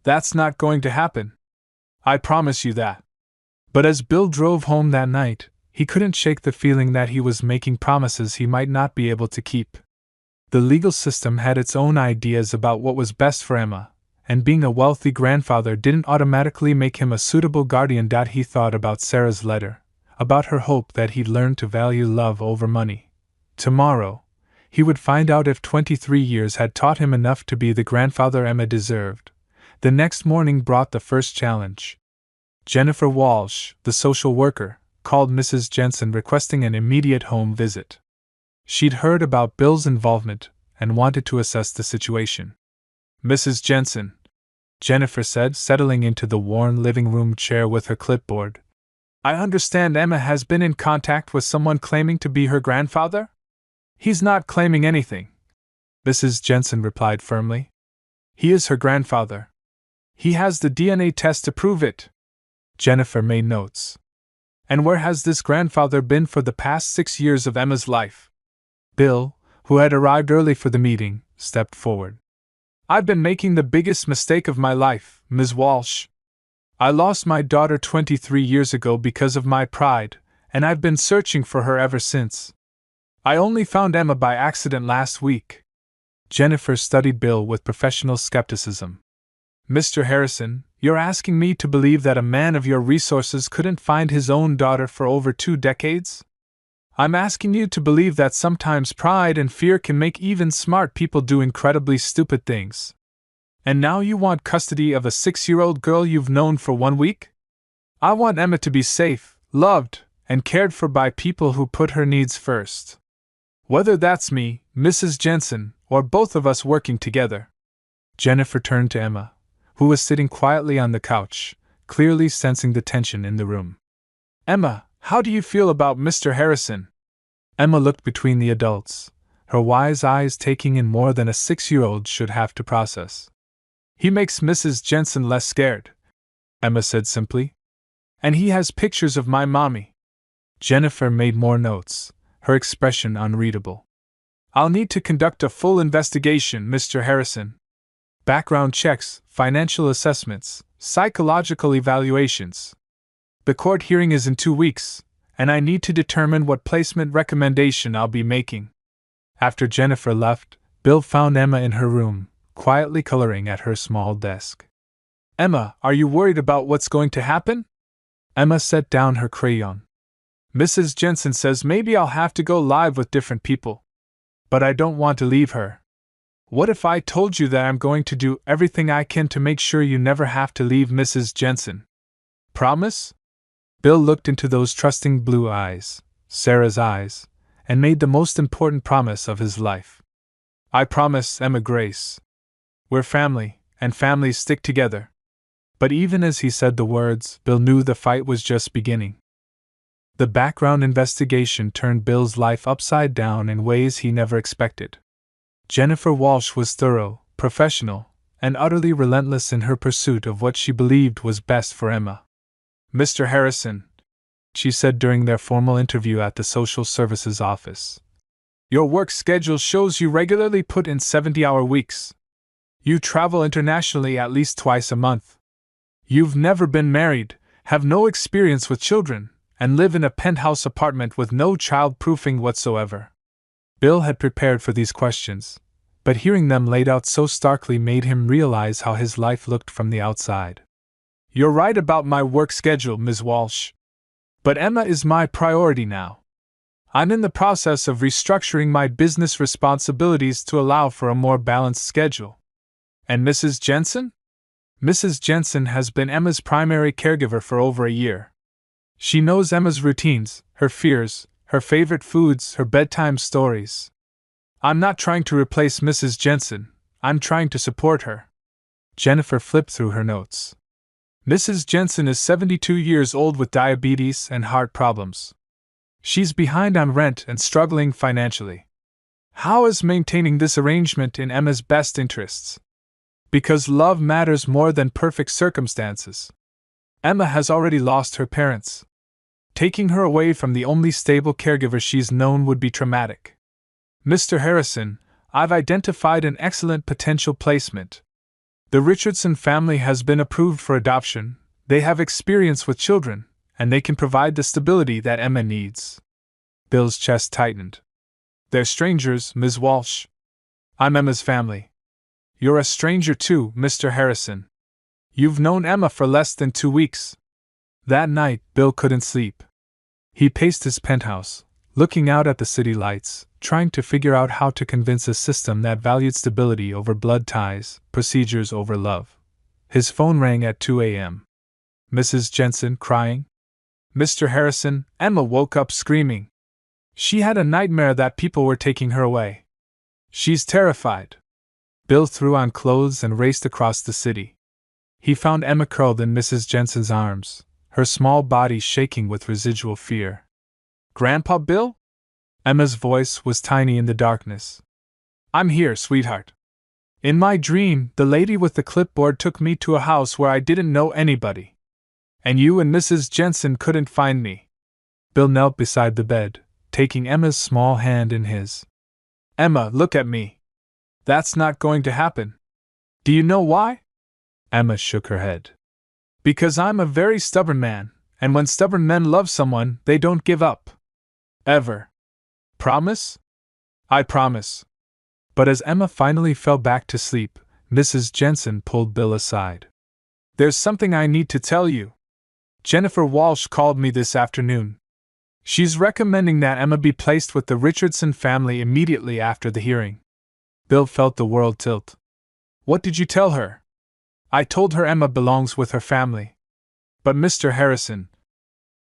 That's not going to happen. I promise you that. But as Bill drove home that night, he couldn't shake the feeling that he was making promises he might not be able to keep. The legal system had its own ideas about what was best for Emma, and being a wealthy grandfather didn't automatically make him a suitable guardian. He thought about Sarah's letter, about her hope that he'd learn to value love over money. Tomorrow, he would find out if 23 years had taught him enough to be the grandfather Emma deserved. The next morning brought the first challenge. Jennifer Walsh, the social worker, called Mrs. Jensen requesting an immediate home visit. She'd heard about Bill's involvement and wanted to assess the situation. Mrs. Jensen, Jennifer said, settling into the worn living room chair with her clipboard. I understand Emma has been in contact with someone claiming to be her grandfather? He's not claiming anything, Mrs. Jensen replied firmly. He is her grandfather. He has the DNA test to prove it. Jennifer made notes. And where has this grandfather been for the past 6 years of Emma's life? Bill, who had arrived early for the meeting, stepped forward. I've been making the biggest mistake of my life, Ms. Walsh. I lost my daughter 23 years ago because of my pride, and I've been searching for her ever since. I only found Emma by accident last week. Jennifer studied Bill with professional skepticism. Mr. Harrison, you're asking me to believe that a man of your resources couldn't find his own daughter for over 2 decades? I'm asking you to believe that sometimes pride and fear can make even smart people do incredibly stupid things. And now you want custody of a 6-year-old girl you've known for 1 week? I want Emma to be safe, loved, and cared for by people who put her needs first. Whether that's me, Mrs. Jensen, or both of us working together. Jennifer turned to Emma, who was sitting quietly on the couch, clearly sensing the tension in the room. Emma, how do you feel about Mr. Harrison? Emma looked between the adults, her wise eyes taking in more than a 6-year-old should have to process. He makes Mrs. Jensen less scared, Emma said simply. And he has pictures of my mommy. Jennifer made more notes, her expression unreadable. I'll need to conduct a full investigation, Mr. Harrison. Background checks, financial assessments, psychological evaluations. The court hearing is in 2 weeks, and I need to determine what placement recommendation I'll be making. After Jennifer left, Bill found Emma in her room, quietly coloring at her small desk. Emma, are you worried about what's going to happen? Emma set down her crayon. Mrs. Jensen says maybe I'll have to go live with different people. But I don't want to leave her. What if I told you that I'm going to do everything I can to make sure you never have to leave Mrs. Jensen? Promise? Bill looked into those trusting blue eyes, Sarah's eyes, and made the most important promise of his life. I promise, Emma Grace. We're family, and families stick together. But even as he said the words, Bill knew the fight was just beginning. The background investigation turned Bill's life upside down in ways he never expected. Jennifer Walsh was thorough, professional, and utterly relentless in her pursuit of what she believed was best for Emma. Mr. Harrison, she said during their formal interview at the social services office, your work schedule shows you regularly put in 70-hour weeks. You travel internationally at least twice a month. You've never been married, have no experience with children, and live in a penthouse apartment with no child-proofing whatsoever. Bill had prepared for these questions, but hearing them laid out so starkly made him realize how his life looked from the outside. You're right about my work schedule, Ms. Walsh. But Emma is my priority now. I'm in the process of restructuring my business responsibilities to allow for a more balanced schedule. And Mrs. Jensen? Mrs. Jensen has been Emma's primary caregiver for over a year. She knows Emma's routines, her fears, her favorite foods, her bedtime stories. I'm not trying to replace Mrs. Jensen, I'm trying to support her. Jennifer flipped through her notes. Mrs. Jensen is 72 years old with diabetes and heart problems. She's behind on rent and struggling financially. How is maintaining this arrangement in Emma's best interests? Because love matters more than perfect circumstances. Emma has already lost her parents. Taking her away from the only stable caregiver she's known would be traumatic. Mr. Harrison, I've identified an excellent potential placement. The Richardson family has been approved for adoption, they have experience with children, and they can provide the stability that Emma needs. Bill's chest tightened. They're strangers, Ms. Walsh. I'm Emma's family. You're a stranger too, Mr. Harrison. You've known Emma for less than 2 weeks. That night, Bill couldn't sleep. He paced his penthouse, looking out at the city lights, trying to figure out how to convince a system that valued stability over blood ties, procedures over love. His phone rang at 2 a.m. Mrs. Jensen, crying? Mr. Harrison, Emma woke up screaming. She had a nightmare that people were taking her away. She's terrified. Bill threw on clothes and raced across the city. He found Emma curled in Mrs. Jensen's arms, her small body shaking with residual fear. Grandpa Bill? Emma's voice was tiny in the darkness. I'm here, sweetheart. In my dream, the lady with the clipboard took me to a house where I didn't know anybody. And you and Mrs. Jensen couldn't find me. Bill knelt beside the bed, taking Emma's small hand in his. Emma, look at me. That's not going to happen. Do you know why? Emma shook her head. Because I'm a very stubborn man, and when stubborn men love someone, they don't give up. Ever. Promise? I promise. But as Emma finally fell back to sleep, Mrs. Jensen pulled Bill aside. There's something I need to tell you. Jennifer Walsh called me this afternoon. She's recommending that Emma be placed with the Richardson family immediately after the hearing. Bill felt the world tilt. What did you tell her? I told her Emma belongs with her family. But Mr. Harrison.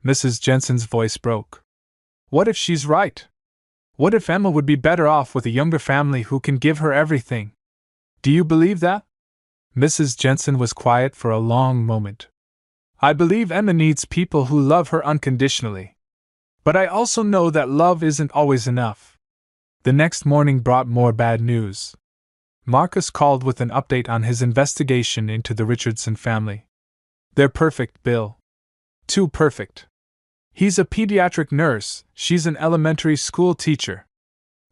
Mrs. Jensen's voice broke. What if she's right? What if Emma would be better off with a younger family who can give her everything? Do you believe that? Mrs. Jensen was quiet for a long moment. I believe Emma needs people who love her unconditionally. But I also know that love isn't always enough. The next morning brought more bad news. Marcus called with an update on his investigation into the Richardson family. They're perfect, Bill. Too perfect. He's a pediatric nurse, she's an elementary school teacher.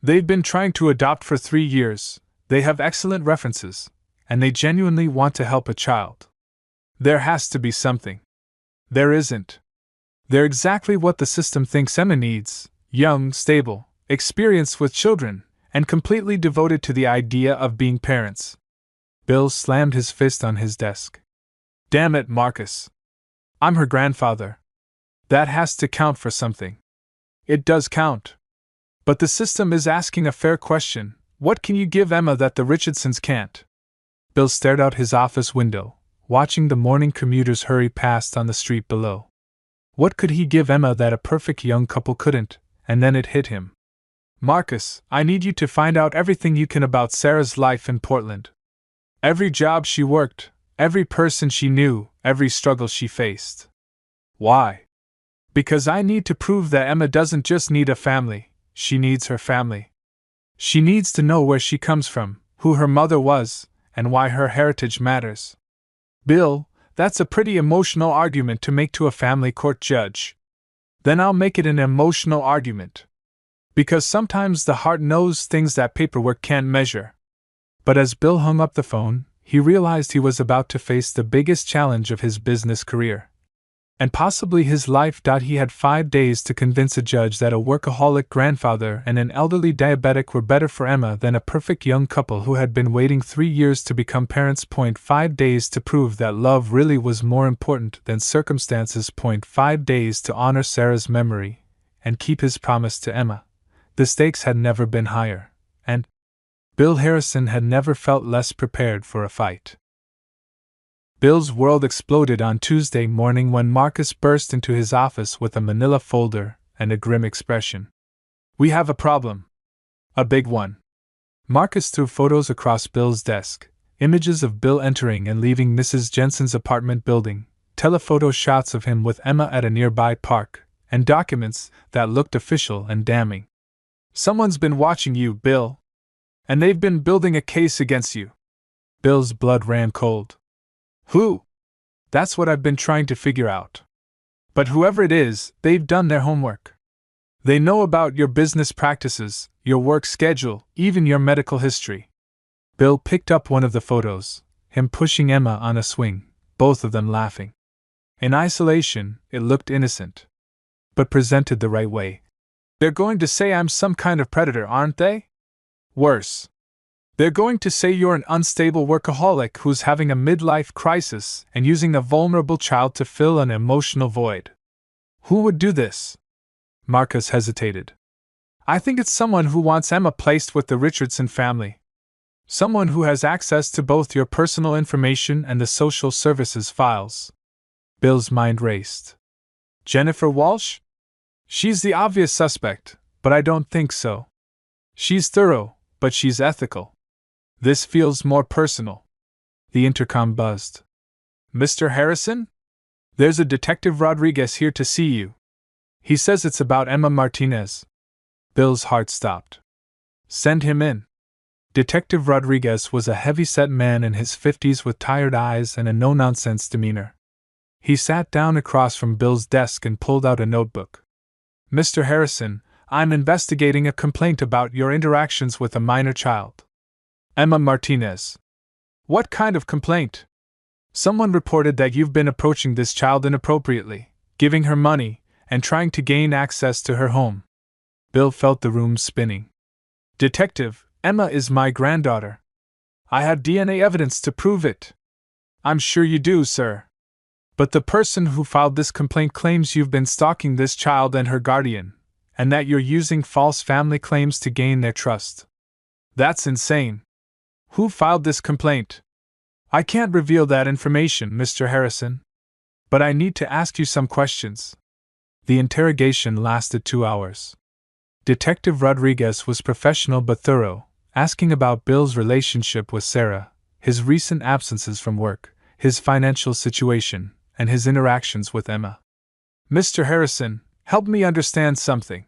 They've been trying to adopt for 3 years, they have excellent references, and they genuinely want to help a child. There has to be something. There isn't. They're exactly what the system thinks Emma needs: young, stable, experienced with children, and completely devoted to the idea of being parents. Bill slammed his fist on his desk. Damn it, Marcus. I'm her grandfather. That has to count for something. It does count. But the system is asking a fair question. What can you give Emma that the Richardsons can't? Bill stared out his office window, watching the morning commuters hurry past on the street below. What could he give Emma that a perfect young couple couldn't? And then it hit him. Marcus, I need you to find out everything you can about Sarah's life in Portland. Every job she worked, every person she knew, every struggle she faced. Why? Because I need to prove that Emma doesn't just need a family, she needs her family. She needs to know where she comes from, who her mother was, and why her heritage matters. Bill, that's a pretty emotional argument to make to a family court judge. Then I'll make it an emotional argument. Because sometimes the heart knows things that paperwork can't measure. But as Bill hung up the phone, he realized he was about to face the biggest challenge of his business career. And possibly his life. He had 5 days to convince a judge that a workaholic grandfather and an elderly diabetic were better for Emma than a perfect young couple who had been waiting 3 years to become parents. 5 days to prove that love really was more important than circumstances. 5 days to honor Sarah's memory and keep his promise to Emma. The stakes had never been higher, and Bill Harrison had never felt less prepared for a fight. Bill's world exploded on Tuesday morning when Marcus burst into his office with a manila folder and a grim expression. We have a problem. A big one. Marcus threw photos across Bill's desk, images of Bill entering and leaving Mrs. Jensen's apartment building, telephoto shots of him with Emma at a nearby park, and documents that looked official and damning. Someone's been watching you, Bill. And they've been building a case against you. Bill's blood ran cold. Who? That's what I've been trying to figure out. But whoever it is, they've done their homework. They know about your business practices, your work schedule, even your medical history. Bill picked up one of the photos, him pushing Emma on a swing, both of them laughing. In isolation, it looked innocent. But presented the right way. They're going to say I'm some kind of predator, aren't they? Worse. They're going to say you're an unstable workaholic who's having a midlife crisis and using a vulnerable child to fill an emotional void. Who would do this? Marcus hesitated. I think it's someone who wants Emma placed with the Richardson family. Someone who has access to both your personal information and the social services files. Bill's mind raced. Jennifer Walsh? She's the obvious suspect, but I don't think so. She's thorough, but she's ethical. This feels more personal. The intercom buzzed. Mr. Harrison? There's a Detective Rodriguez here to see you. He says it's about Emma Martinez. Bill's heart stopped. Send him in. Detective Rodriguez was a heavy-set man in his 50s with tired eyes and a no-nonsense demeanor. He sat down across from Bill's desk and pulled out a notebook. Mr. Harrison, I'm investigating a complaint about your interactions with a minor child. Emma Martinez. What kind of complaint? Someone reported that you've been approaching this child inappropriately, giving her money, and trying to gain access to her home. Bill felt the room spinning. Detective, Emma is my granddaughter. I have DNA evidence to prove it. I'm sure you do, sir. But the person who filed this complaint claims you've been stalking this child and her guardian, and that you're using false family claims to gain their trust. That's insane. Who filed this complaint? I can't reveal that information, Mr. Harrison. But I need to ask you some questions. The interrogation lasted 2 hours. Detective Rodriguez was professional but thorough, asking about Bill's relationship with Sarah, his recent absences from work, his financial situation, and his interactions with Emma. Mr. Harrison, help me understand something.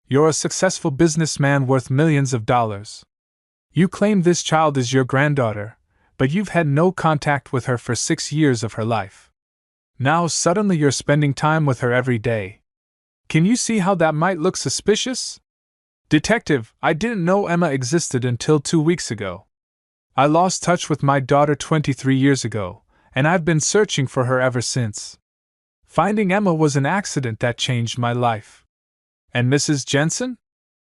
You're a successful businessman worth millions of dollars. You claim this child is your granddaughter, but you've had no contact with her for 6 years of her life. Now suddenly you're spending time with her every day. Can you see how that might look suspicious? Detective, I didn't know Emma existed until 2 weeks ago. I lost touch with my daughter 23 years ago, and I've been searching for her ever since. Finding Emma was an accident that changed my life. And Mrs. Jensen?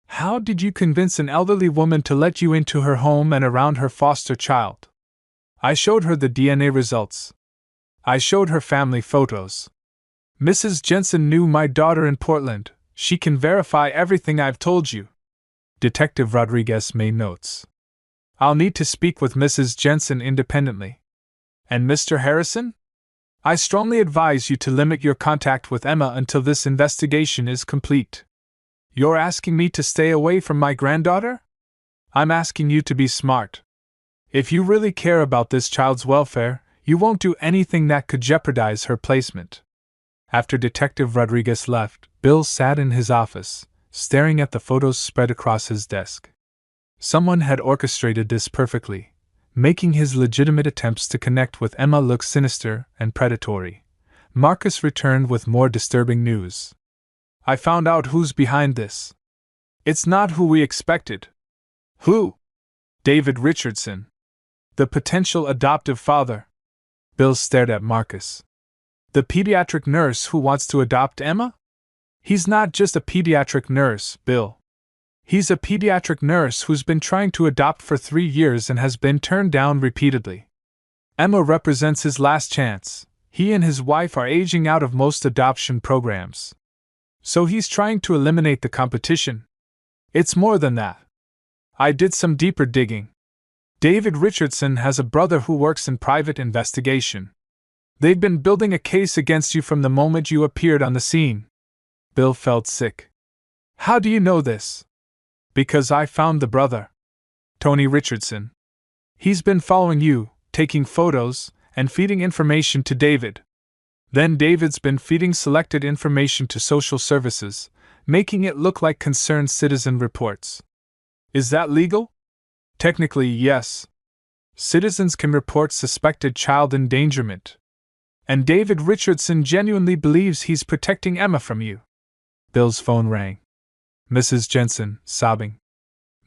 How did you convince an elderly woman to let you into her home and around her foster child? I showed her the DNA results. I showed her family photos. Mrs. Jensen knew my daughter in Portland. She can verify everything I've told you. Detective Rodriguez made notes. I'll need to speak with Mrs. Jensen independently. And Mr. Harrison? I strongly advise you to limit your contact with Emma until this investigation is complete. You're asking me to stay away from my granddaughter? I'm asking you to be smart. If you really care about this child's welfare, you won't do anything that could jeopardize her placement. After Detective Rodriguez left, Bill sat in his office, staring at the photos spread across his desk. Someone had orchestrated this perfectly, making his legitimate attempts to connect with Emma look sinister and predatory. Marcus returned with more disturbing news. I found out who's behind this. It's not who we expected. Who? David Richardson. The potential adoptive father. Bill stared at Marcus. The pediatric nurse who wants to adopt Emma? He's not just a pediatric nurse, Bill. He's a pediatric nurse who's been trying to adopt for 3 years and has been turned down repeatedly. Emma represents his last chance. He and his wife are aging out of most adoption programs. So he's trying to eliminate the competition. It's more than that. I did some deeper digging. David Richardson has a brother who works in private investigation. They've been building a case against you from the moment you appeared on the scene. Bill felt sick. How do you know this? Because I found the brother. Tony Richardson. He's been following you, taking photos, and feeding information to David. Then David's been feeding selected information to social services, making it look like concerned citizen reports. Is that legal? Technically, yes. Citizens can report suspected child endangerment. And David Richardson genuinely believes he's protecting Emma from you. Bill's phone rang. Mrs. Jensen, sobbing.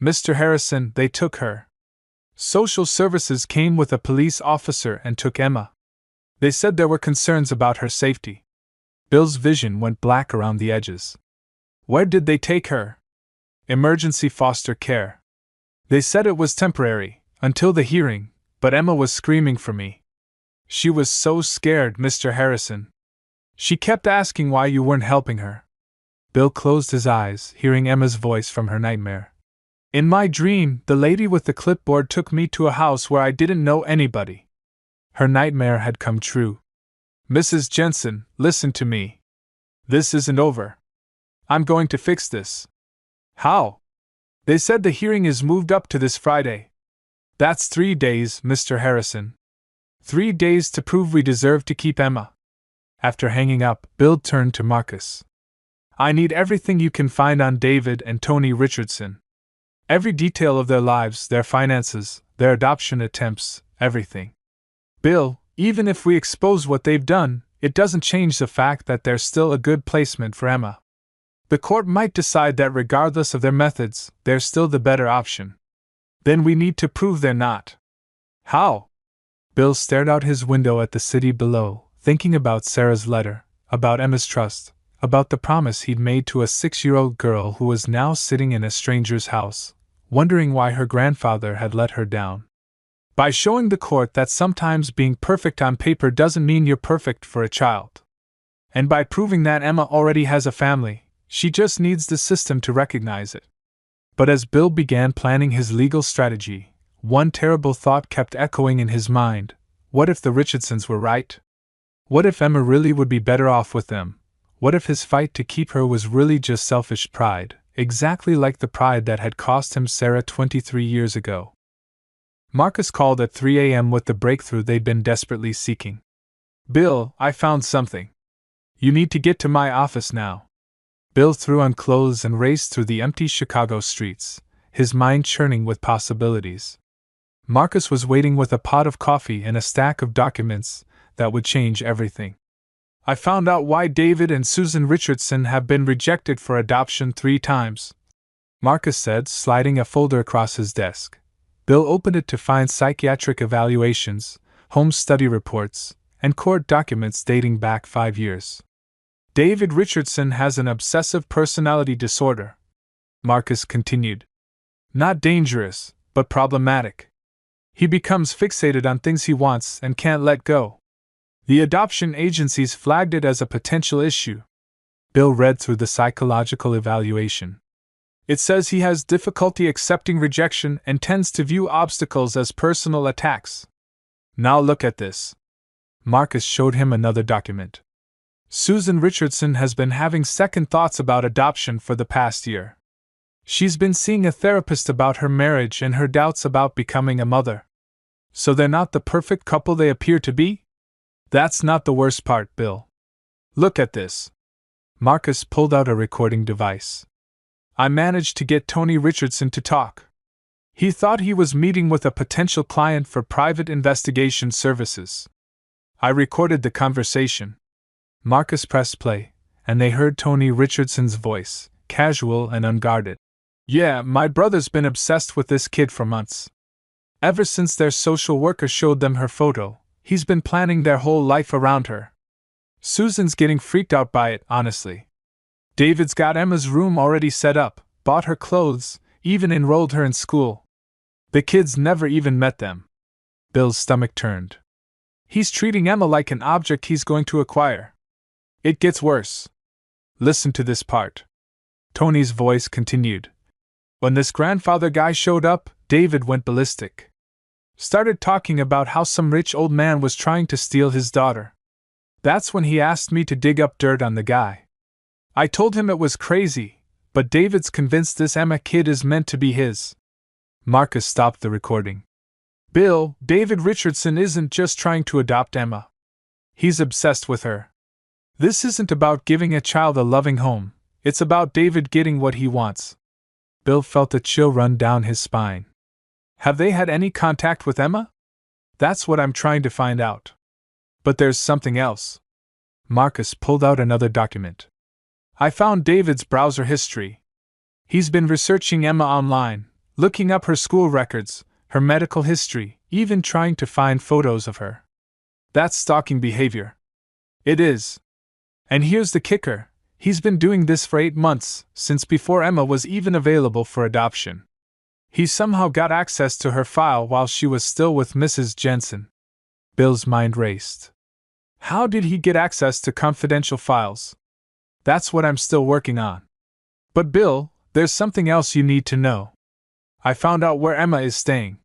Mr. Harrison, they took her. Social services came with a police officer and took Emma. They said there were concerns about her safety. Bill's vision went black around the edges. Where did they take her? Emergency foster care. They said it was temporary, until the hearing, but Emma was screaming for me. She was so scared, Mr. Harrison. She kept asking why you weren't helping her. Bill closed his eyes, hearing Emma's voice from her nightmare. In my dream, the lady with the clipboard took me to a house where I didn't know anybody. Her nightmare had come true. Mrs. Jensen, listen to me. This isn't over. I'm going to fix this. How? They said the hearing is moved up to this Friday. That's 3 days, Mr. Harrison. 3 days to prove we deserve to keep Emma. After hanging up, Bill turned to Marcus. I need everything you can find on David and Tony Richardson. Every detail of their lives, their finances, their adoption attempts, everything. Bill, even if we expose what they've done, it doesn't change the fact that there's still a good placement for Emma. The court might decide that regardless of their methods, they're still the better option. Then we need to prove they're not. How? Bill stared out his window at the city below, thinking about Sarah's letter, about Emma's trust, about the promise he'd made to a 6-year-old girl who was now sitting in a stranger's house, wondering why her grandfather had let her down. By showing the court that sometimes being perfect on paper doesn't mean you're perfect for a child. And by proving that Emma already has a family, she just needs the system to recognize it. But as Bill began planning his legal strategy, one terrible thought kept echoing in his mind. What if the Richardsons were right? What if Emma really would be better off with them? What if his fight to keep her was really just selfish pride, exactly like the pride that had cost him Sarah 23 years ago? Marcus called at 3 a.m. with the breakthrough they'd been desperately seeking. "Bill, I found something. You need to get to my office now." Bill threw on clothes and raced through the empty Chicago streets, his mind churning with possibilities. Marcus was waiting with a pot of coffee and a stack of documents that would change everything. "I found out why David and Susan Richardson have been rejected for adoption 3 times," Marcus said, sliding a folder across his desk. Bill opened it to find psychiatric evaluations, home study reports, and court documents dating back 5 years. "David Richardson has an obsessive personality disorder," Marcus continued. "Not dangerous, but problematic. He becomes fixated on things he wants and can't let go. The adoption agencies flagged it as a potential issue." Bill read through the psychological evaluation. "It says he has difficulty accepting rejection and tends to view obstacles as personal attacks. Now look at this." Marcus showed him another document. "Susan Richardson has been having second thoughts about adoption for the past year. She's been seeing a therapist about her marriage and her doubts about becoming a mother. So they're not the perfect couple they appear to be? That's not the worst part, Bill. Look at this." Marcus pulled out a recording device. "I managed to get Tony Richardson to talk. He thought he was meeting with a potential client for private investigation services. I recorded the conversation." Marcus pressed play, and they heard Tony Richardson's voice, casual and unguarded. "Yeah, my brother's been obsessed with this kid for months. Ever since their social worker showed them her photo, he's been planning their whole life around her. Susan's getting freaked out by it, honestly. David's got Emma's room already set up, bought her clothes, even enrolled her in school. The kids never even met them." Bill's stomach turned. "He's treating Emma like an object he's going to acquire. It gets worse. Listen to this part." Tony's voice continued. "When this grandfather guy showed up, David went ballistic. Started talking about how some rich old man was trying to steal his daughter. That's when he asked me to dig up dirt on the guy. I told him it was crazy, but David's convinced this Emma kid is meant to be his." Marcus stopped the recording. "Bill, David Richardson isn't just trying to adopt Emma. He's obsessed with her. This isn't about giving a child a loving home, it's about David getting what he wants." Bill felt a chill run down his spine. "Have they had any contact with Emma? That's what I'm trying to find out. But there's something else." Marcus pulled out another document. "I found David's browser history. He's been researching Emma online, looking up her school records, her medical history, even trying to find photos of her. That's stalking behavior." "It is. And here's the kicker, he's been doing this for 8 months, since before Emma was even available for adoption. He somehow got access to her file while she was still with Mrs. Jensen." Bill's mind raced. How did he get access to confidential files? That's what I'm still working on. "But Bill, there's something else you need to know. I found out where Emma is staying."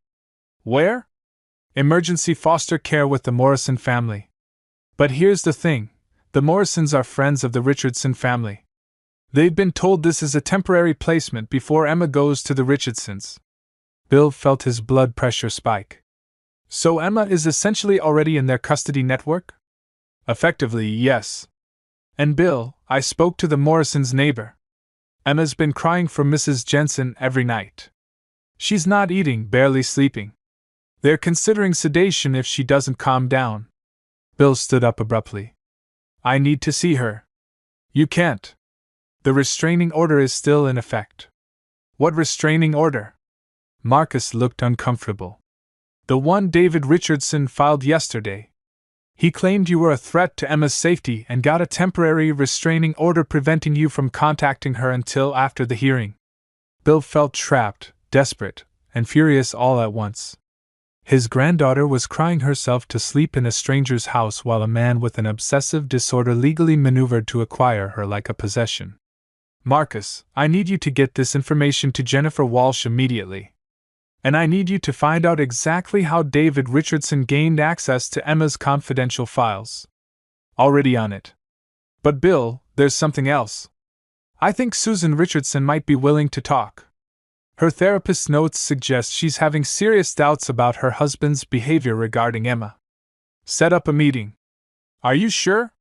"Where?" "Emergency foster care with the Morrison family. But here's the thing. The Morrisons are friends of the Richardson family. They've been told this is a temporary placement before Emma goes to the Richardsons." Bill felt his blood pressure spike. "So Emma is essentially already in their custody network?" "Effectively, yes. And Bill, I spoke to the Morrisons' neighbor. Emma's been crying for Mrs. Jensen every night. She's not eating, barely sleeping. They're considering sedation if she doesn't calm down." Bill stood up abruptly. "I need to see her." "You can't. The restraining order is still in effect. What restraining order? Marcus looked uncomfortable. The one David Richardson filed yesterday. He claimed you were a threat to Emma's safety and got a temporary restraining order preventing you from contacting her until after the hearing. Bill felt trapped, desperate, and furious all at once. His granddaughter was crying herself to sleep in a stranger's house while a man with an obsessive disorder legally maneuvered to acquire her like a possession. Marcus, I need you to get this information to Jennifer Walsh immediately. And I need you to find out exactly how David Richardson gained access to Emma's confidential files. Already on it. But Bill, there's something else. I think Susan Richardson might be willing to talk. Her therapist's notes suggest she's having serious doubts about her husband's behavior regarding Emma. Set up a meeting. Are you sure?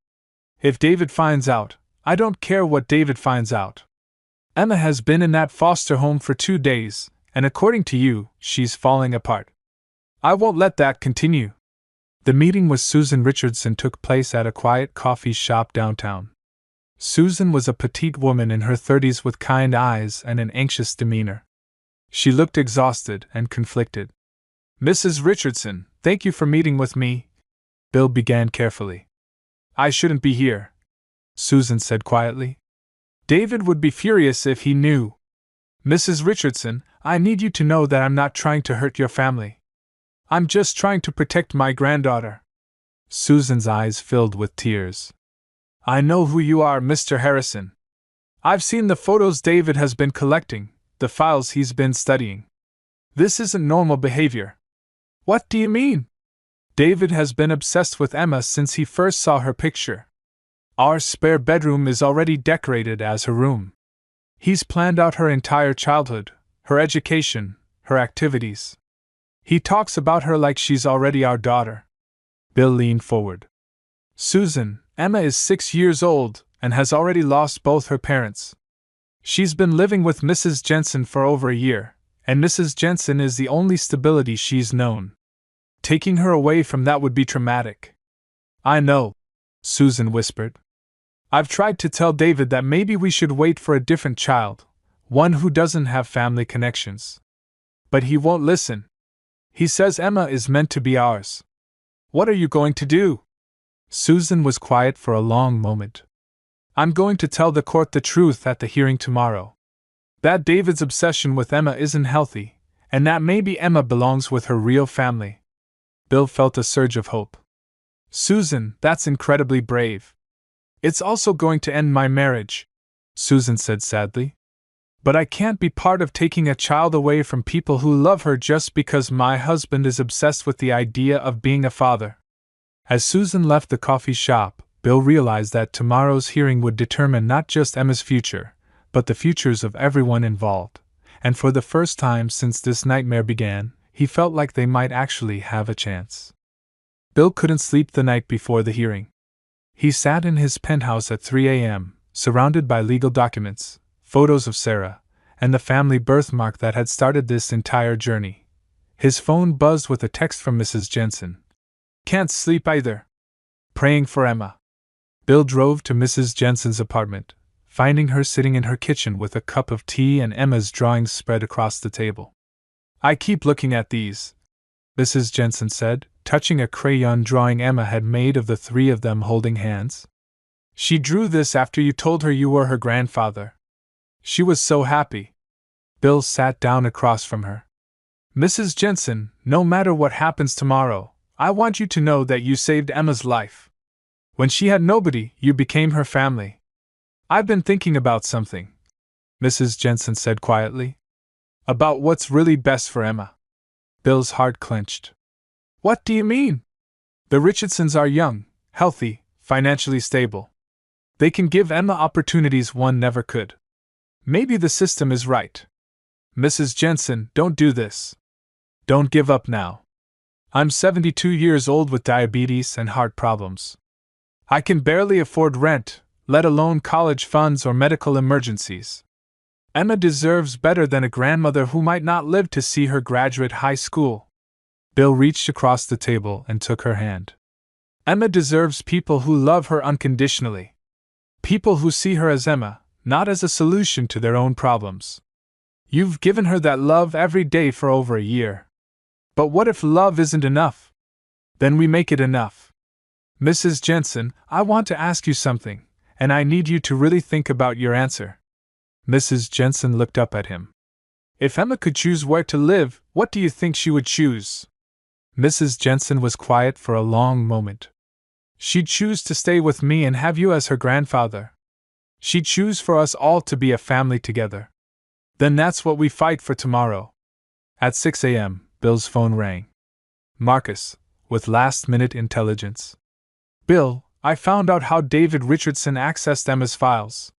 If David finds out, I don't care what David finds out. Emma has been in that foster home for 2 days, and according to you, she's falling apart. I won't let that continue. The meeting with Susan Richardson took place at a quiet coffee shop downtown. Susan was a petite woman in her 30s with kind eyes and an anxious demeanor. She looked exhausted and conflicted. Mrs. Richardson, thank you for meeting with me, Bill began carefully. I shouldn't be here, Susan said quietly. David would be furious if he knew. Mrs. Richardson, I need you to know that I'm not trying to hurt your family. I'm just trying to protect my granddaughter. Susan's eyes filled with tears. I know who you are, Mr. Harrison. I've seen the photos David has been collecting, the files he's been studying. This isn't normal behavior. What do you mean? David has been obsessed with Emma since he first saw her picture. Our spare bedroom is already decorated as her room. He's planned out her entire childhood, her education, her activities. He talks about her like she's already our daughter. Bill leaned forward. Susan, Emma is 6 years old and has already lost both her parents. She's been living with Mrs. Jensen for over a year, and Mrs. Jensen is the only stability she's known. Taking her away from that would be traumatic. I know, Susan whispered. I've tried to tell David that maybe we should wait for a different child, one who doesn't have family connections. But he won't listen. He says Emma is meant to be ours. What are you going to do? Susan was quiet for a long moment. I'm going to tell the court the truth at the hearing tomorrow. That David's obsession with Emma isn't healthy, and that maybe Emma belongs with her real family. Bill felt a surge of hope. Susan, that's incredibly brave. It's also going to end my marriage, Susan said sadly. But I can't be part of taking a child away from people who love her just because my husband is obsessed with the idea of being a father. As Susan left the coffee shop, Bill realized that tomorrow's hearing would determine not just Emma's future, but the futures of everyone involved, and for the first time since this nightmare began, he felt like they might actually have a chance. Bill couldn't sleep the night before the hearing. He sat in his penthouse at 3 a.m., surrounded by legal documents, photos of Sarah, and the family birthmark that had started this entire journey. His phone buzzed with a text from Mrs. Jensen. Can't sleep either. Praying for Emma. Bill drove to Mrs. Jensen's apartment, finding her sitting in her kitchen with a cup of tea and Emma's drawings spread across the table. I keep looking at these, Mrs. Jensen said, touching a crayon drawing Emma had made of the three of them holding hands. She drew this after you told her you were her grandfather. She was so happy. Bill sat down across from her. Mrs. Jensen, no matter what happens tomorrow, I want you to know that you saved Emma's life. When she had nobody, you became her family. I've been thinking about something, Mrs. Jensen said quietly. About what's really best for Emma. Bill's heart clenched. What do you mean? The Richardsons are young, healthy, financially stable. They can give Emma opportunities one never could. Maybe the system is right. Mrs. Jensen, don't do this. Don't give up now. I'm 72 years old with diabetes and heart problems. I can barely afford rent, let alone college funds or medical emergencies. Emma deserves better than a grandmother who might not live to see her graduate high school. Bill reached across the table and took her hand. Emma deserves people who love her unconditionally. People who see her as Emma, not as a solution to their own problems. You've given her that love every day for over a year. But what if love isn't enough? Then we make it enough. Mrs. Jensen, I want to ask you something, and I need you to really think about your answer. Mrs. Jensen looked up at him. If Emma could choose where to live, what do you think she would choose? Mrs. Jensen was quiet for a long moment. She'd choose to stay with me and have you as her grandfather. She'd choose for us all to be a family together. Then that's what we fight for tomorrow. At 6 a.m., Bill's phone rang. Marcus, with last-minute intelligence. Bill, I found out how David Richardson accessed Emma's files.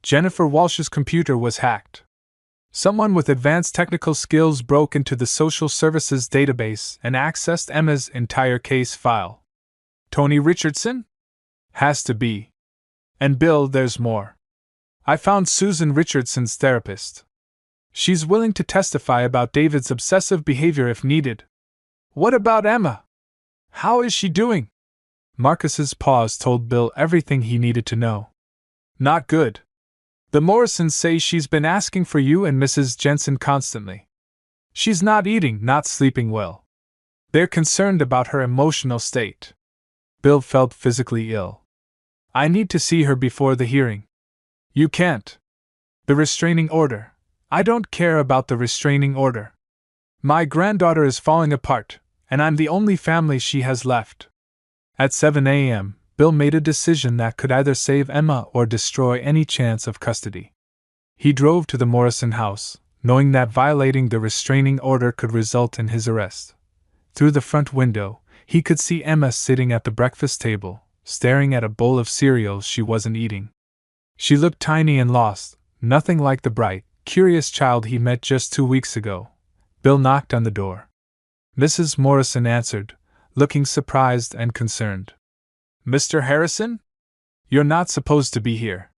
Jennifer Walsh's computer was hacked. Someone with advanced technical skills broke into the social services database and accessed Emma's entire case file. Tony Richardson? Has to be. And Bill, there's more. I found Susan Richardson's therapist. She's willing to testify about David's obsessive behavior if needed. What about Emma? How is she doing? Marcus's pause told Bill everything he needed to know. Not good. The Morrisons say she's been asking for you and Mrs. Jensen constantly. She's not eating, not sleeping well. They're concerned about her emotional state. Bill felt physically ill. I need to see her before the hearing. You can't. The restraining order. I don't care about the restraining order. My granddaughter is falling apart, and I'm the only family she has left. At 7 a.m., Bill made a decision that could either save Emma or destroy any chance of custody. He drove to the Morrison house, knowing that violating the restraining order could result in his arrest. Through the front window, he could see Emma sitting at the breakfast table, staring at a bowl of cereal she wasn't eating. She looked tiny and lost, nothing like the bright, curious child he met just 2 weeks ago. Bill knocked on the door. Mrs. Morrison answered, looking surprised and concerned. Mr. Harrison? You're not supposed to be here.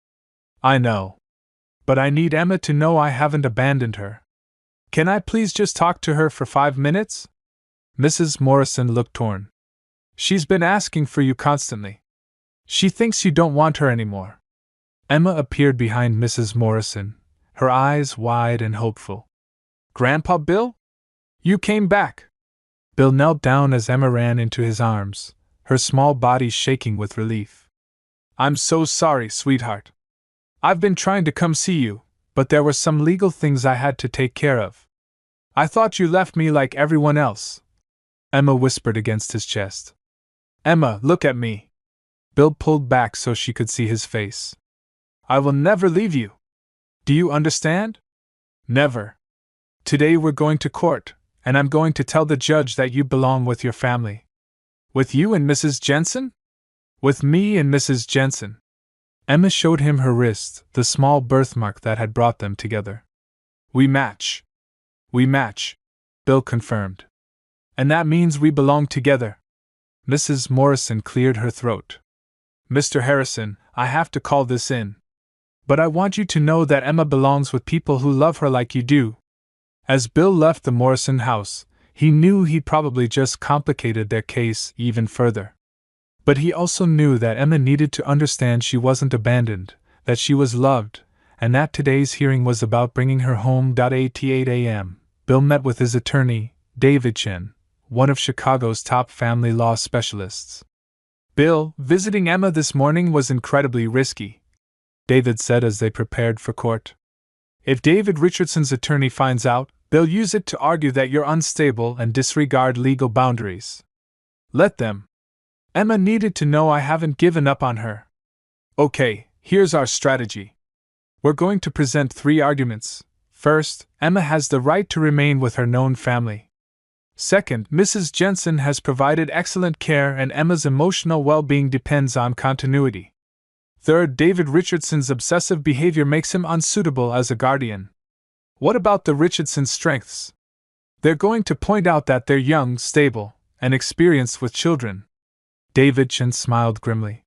I know. But I need Emma to know I haven't abandoned her. Can I please just talk to her for 5 minutes? Mrs. Morrison looked torn. She's been asking for you constantly. She thinks you don't want her anymore. Emma appeared behind Mrs. Morrison, her eyes wide and hopeful. Grandpa Bill? You came back. Bill knelt down as Emma ran into his arms, her small body shaking with relief. I'm so sorry, sweetheart. I've been trying to come see you, but there were some legal things I had to take care of. I thought you left me like everyone else. Emma whispered against his chest. Emma, look at me. Bill pulled back so she could see his face. I will never leave you. Do you understand? Never. Today we're going to court, and I'm going to tell the judge that you belong with your family. With you and Mrs. Jensen? With me and Mrs. Jensen. Emma showed him her wrist, the small birthmark that had brought them together. We match. We match, Bill confirmed. And that means we belong together. Mrs. Morrison cleared her throat. Mr. Harrison, I have to call this in. But I want you to know that Emma belongs with people who love her like you do. As Bill left the Morrison house, he knew he'd probably just complicated their case even further. But he also knew that Emma needed to understand she wasn't abandoned, that she was loved, and that today's hearing was about bringing her home. At 8 a.m., Bill met with his attorney, David Chen, one of Chicago's top family law specialists. Bill, visiting Emma this morning was incredibly risky, David said as they prepared for court. If David Richardson's attorney finds out, they'll use it to argue that you're unstable and disregard legal boundaries. Let them. Emma needed to know I haven't given up on her. Okay, here's our strategy. We're going to present 3 arguments. First, Emma has the right to remain with her known family. Second, Mrs. Jensen has provided excellent care and Emma's emotional well-being depends on continuity. Third, David Richardson's obsessive behavior makes him unsuitable as a guardian. What about the Richardson's strengths? They're going to point out that they're young, stable, and experienced with children. David Chen smiled grimly.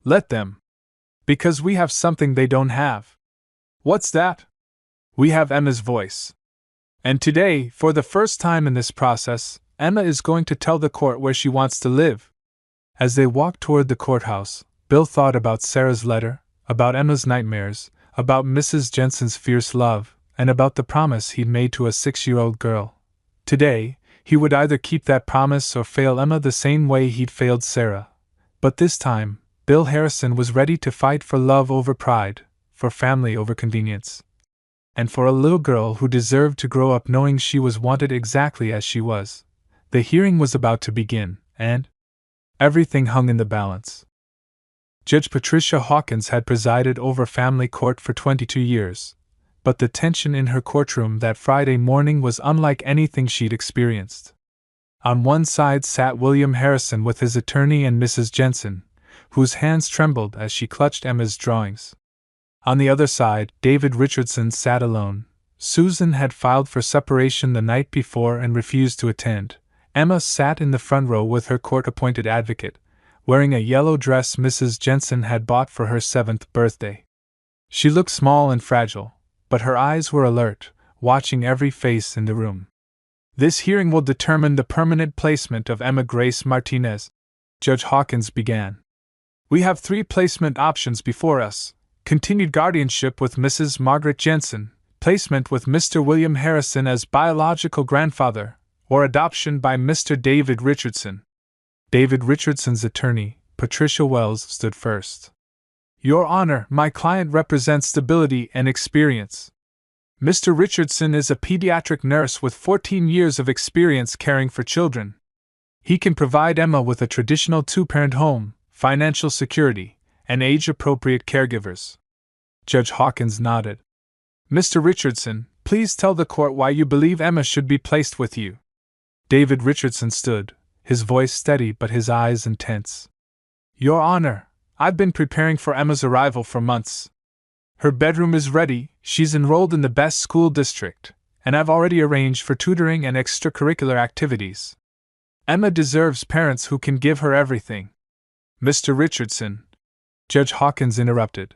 Let them. Because we have something they don't have. What's that? We have Emma's voice. And today, for the first time in this process, Emma is going to tell the court where she wants to live. As they walked toward the courthouse, Bill thought about Sarah's letter, about Emma's nightmares, about Mrs. Jensen's fierce love, and about the promise he'd made to a 6-year-old girl. Today, he would either keep that promise or fail Emma the same way he'd failed Sarah. But this time, Bill Harrison was ready to fight for love over pride, for family over convenience, and for a little girl who deserved to grow up knowing she was wanted exactly as she was. The hearing was about to begin, and everything hung in the balance. Judge Patricia Hawkins had presided over family court for 22 years, but the tension in her courtroom that Friday morning was unlike anything she'd experienced. On one side sat William Harrison with his attorney and Mrs. Jensen, whose hands trembled as she clutched Emma's drawings. On the other side, David Richardson sat alone. Susan had filed for separation the night before and refused to attend. Emma sat in the front row with her court-appointed advocate, wearing a yellow dress Mrs. Jensen had bought for her 7th birthday. She looked small and fragile, but her eyes were alert, watching every face in the room. "This hearing will determine the permanent placement of Emma Grace Martinez," Judge Hawkins began. "We have 3 placement options before us: continued guardianship with Mrs. Margaret Jensen, placement with Mr. William Harrison as biological grandfather, or adoption by Mr. David Richardson." David Richardson's attorney, Patricia Wells, stood first. "Your Honor, my client represents stability and experience. Mr. Richardson is a pediatric nurse with 14 years of experience caring for children. He can provide Emma with a traditional 2-parent home, financial security, and age-appropriate caregivers." Judge Hawkins nodded. "Mr. Richardson, please tell the court why you believe Emma should be placed with you." David Richardson stood, his voice steady but his eyes intense. "Your Honor, I've been preparing for Emma's arrival for months. Her bedroom is ready, she's enrolled in the best school district, and I've already arranged for tutoring and extracurricular activities. Emma deserves parents who can give her everything." "Mr. Richardson," Judge Hawkins interrupted,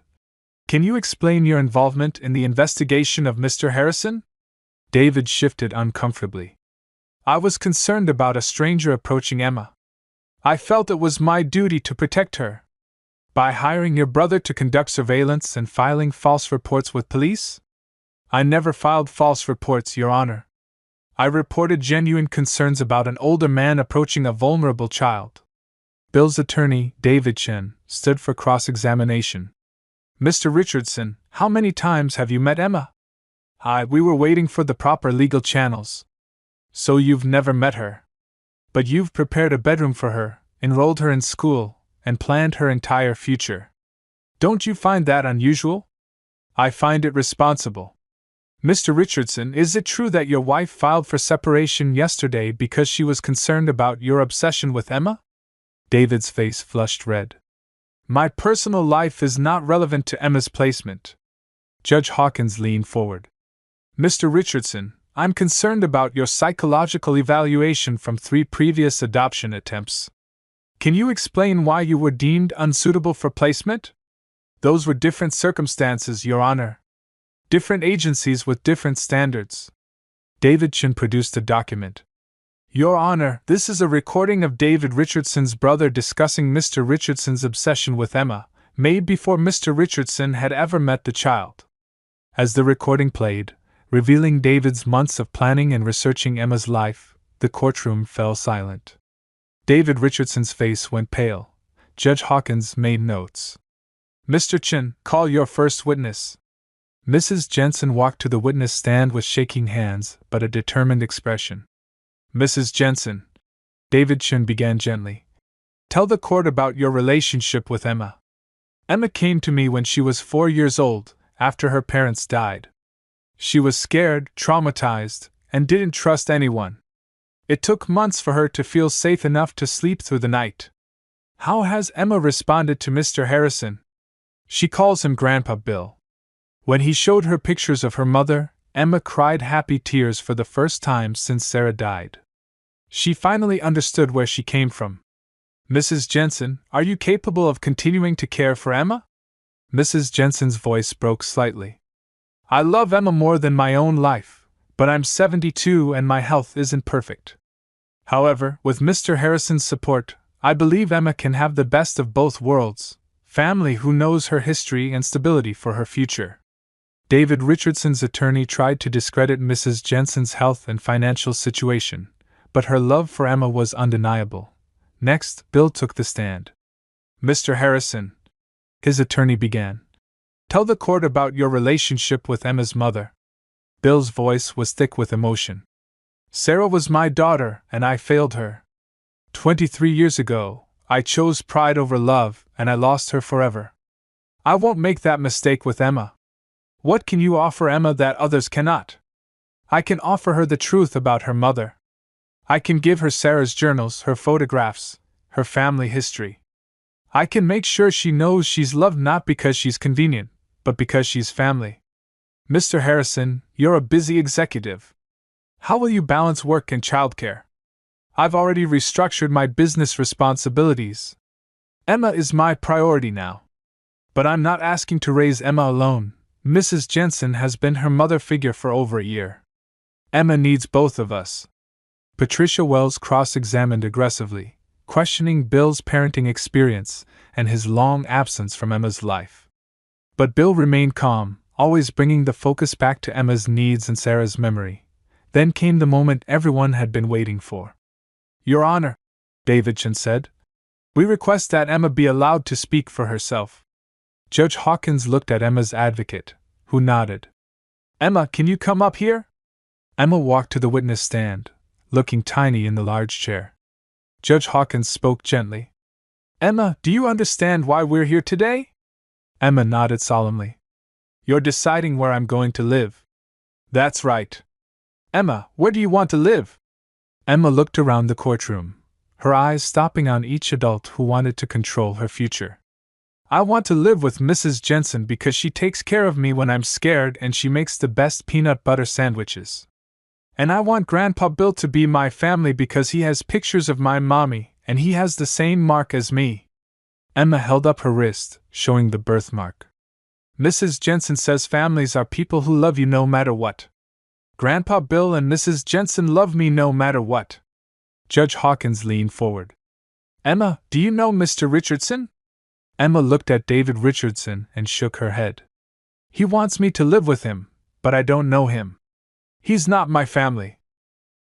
"can you explain your involvement in the investigation of Mr. Harrison?" David shifted uncomfortably. "I was concerned about a stranger approaching Emma. I felt it was my duty to protect her. By hiring your brother to conduct surveillance and filing false reports with police?" "I never filed false reports, Your Honor. I reported genuine concerns about an older man approaching a vulnerable child." Bill's attorney, David Chen, stood for cross-examination. "Mr. Richardson, how many times have you met Emma?" We were waiting for the proper legal channels." "So you've never met her? But you've prepared a bedroom for her, enrolled her in school, and planned her entire future. Don't you find that unusual?" "I find it responsible." "Mr. Richardson, is it true that your wife filed for separation yesterday because she was concerned about your obsession with Emma?" David's face flushed red. "My personal life is not relevant to Emma's placement." Judge Hawkins leaned forward. "Mr. Richardson, I'm concerned about your psychological evaluation from 3 previous adoption attempts. Can you explain why you were deemed unsuitable for placement?" "Those were different circumstances, Your Honor. Different agencies with different standards." David Chen produced a document. "Your Honor, this is a recording of David Richardson's brother discussing Mr. Richardson's obsession with Emma, made before Mr. Richardson had ever met the child." As the recording played, revealing David's months of planning and researching Emma's life, the courtroom fell silent. David Richardson's face went pale. Judge Hawkins made notes. "Mr. Chen, call your first witness." Mrs. Jensen walked to the witness stand with shaking hands but a determined expression. "Mrs. Jensen," David Chen began gently, "tell the court about your relationship with Emma." "Emma came to me when she was 4 years old, after her parents died. She was scared, traumatized, and didn't trust anyone. It took months for her to feel safe enough to sleep through the night." "How has Emma responded to Mr. Harrison?" "She calls him Grandpa Bill. When he showed her pictures of her mother, Emma cried happy tears for the first time since Sarah died. She finally understood where she came from." "Mrs. Jensen, are you capable of continuing to care for Emma?" Mrs. Jensen's voice broke slightly. "I love Emma more than my own life, but I'm 72 and my health isn't perfect. However, with Mr. Harrison's support, I believe Emma can have the best of both worlds: family who knows her history and stability for her future." David Richardson's attorney tried to discredit Mrs. Jensen's health and financial situation, but her love for Emma was undeniable. Next, Bill took the stand. "Mr. Harrison," his attorney began, "tell the court about your relationship with Emma's mother." Bill's voice was thick with emotion. "Sarah was my daughter, and I failed her. 23 years ago, I chose pride over love, and I lost her forever. I won't make that mistake with Emma. What can you offer Emma that others cannot? I can offer her the truth about her mother. I can give her Sarah's journals, her photographs, her family history. I can make sure she knows she's loved not because she's convenient, but because she's family. Mr. Harrison, you're a busy executive. How will you balance work and childcare? I've already restructured my business responsibilities. Emma is my priority now. But I'm not asking to raise Emma alone. Mrs. Jensen has been her mother figure for over a year. Emma needs both of us." Patricia Wells cross-examined aggressively, questioning Bill's parenting experience and his long absence from Emma's life. But Bill remained calm, always bringing the focus back to Emma's needs and Sarah's memory. Then came the moment everyone had been waiting for. "Your Honor," Davidson said, "we request that Emma be allowed to speak for herself." Judge Hawkins looked at Emma's advocate, who nodded. "Emma, can you come up here?" Emma walked to the witness stand, looking tiny in the large chair. Judge Hawkins spoke gently. "Emma, do you understand why we're here today?" Emma nodded solemnly. "You're deciding where I'm going to live." "That's right." "Emma, where do you want to live?" Emma looked around the courtroom, her eyes stopping on each adult who wanted to control her future. "I want to live with Mrs. Jensen because she takes care of me when I'm scared and she makes the best peanut butter sandwiches. And I want Grandpa Bill to be my family because he has pictures of my mommy and he has the same mark as me." Emma held up her wrist, showing the birthmark. "Mrs. Jensen says families are people who love you no matter what. Grandpa Bill and Mrs. Jensen love me no matter what." Judge Hawkins leaned forward. "Emma, do you know Mr. Richardson?" Emma looked at David Richardson and shook her head. "He wants me to live with him, but I don't know him. He's not my family."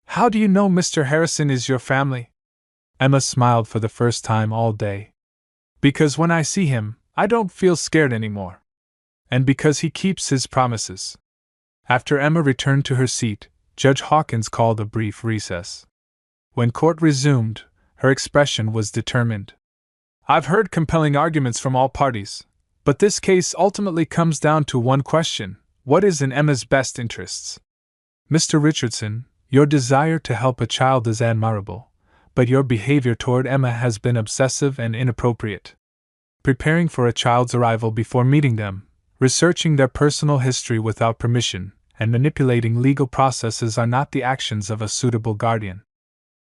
"How do you know Mr. Harrison is your family?" Emma smiled for the first time all day. "Because when I see him, I don't feel scared anymore. And because he keeps his promises." After Emma returned to her seat, Judge Hawkins called a brief recess. When court resumed, her expression was determined. "I've heard compelling arguments from all parties, but this case ultimately comes down to one question: what is in Emma's best interests? Mr. Richardson, your desire to help a child is admirable, but your behavior toward Emma has been obsessive and inappropriate. Preparing for a child's arrival before meeting them, researching their personal history without permission, and manipulating legal processes are not the actions of a suitable guardian.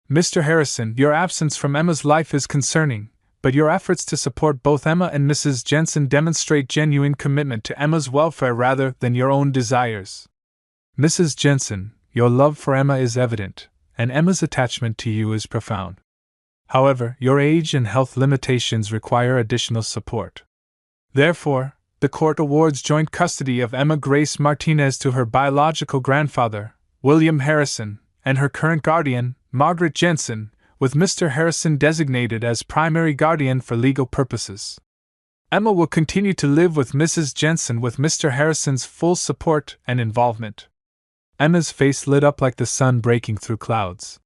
Mr. Harrison, your absence from Emma's life is concerning, but your efforts to support both Emma and Mrs. Jensen demonstrate genuine commitment to Emma's welfare rather than your own desires. Mrs. Jensen, your love for Emma is evident, and Emma's attachment to you is profound. However, your age and health limitations require additional support. Therefore, the court awards joint custody of Emma Grace Martinez to her biological grandfather, William Harrison, and her current guardian, Margaret Jensen, with Mr. Harrison designated as primary guardian for legal purposes. Emma will continue to live with Mrs. Jensen with Mr. Harrison's full support and involvement." Emma's face lit up like the sun breaking through clouds.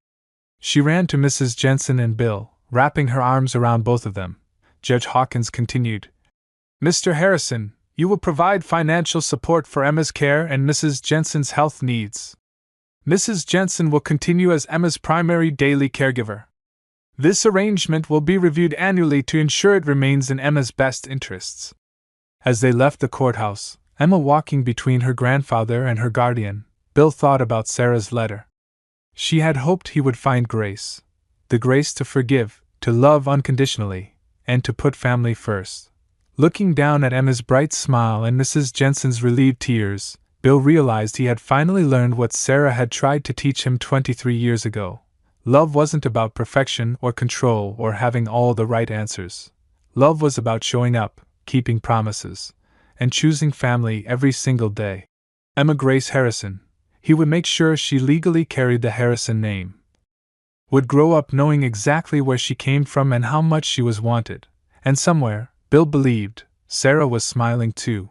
She ran to Mrs. Jensen and Bill, wrapping her arms around both of them. Judge Hawkins continued, "Mr. Harrison, you will provide financial support for Emma's care and Mrs. Jensen's health needs. Mrs. Jensen will continue as Emma's primary daily caregiver. This arrangement will be reviewed annually to ensure it remains in Emma's best interests." As they left the courthouse, Emma walking between her grandfather and her guardian, Bill thought about Sarah's letter. She had hoped he would find grace, the grace to forgive, to love unconditionally, and to put family first. Looking down at Emma's bright smile and Mrs. Jensen's relieved tears, Bill realized he had finally learned what Sarah had tried to teach him 23 years ago. Love wasn't about perfection or control or having all the right answers. Love was about showing up, keeping promises, and choosing family every single day. Emma Grace Harrison, he would make sure she legally carried the Harrison name. Would grow up knowing exactly where she came from and how much she was wanted, and somewhere, Bill believed, Sarah was smiling too.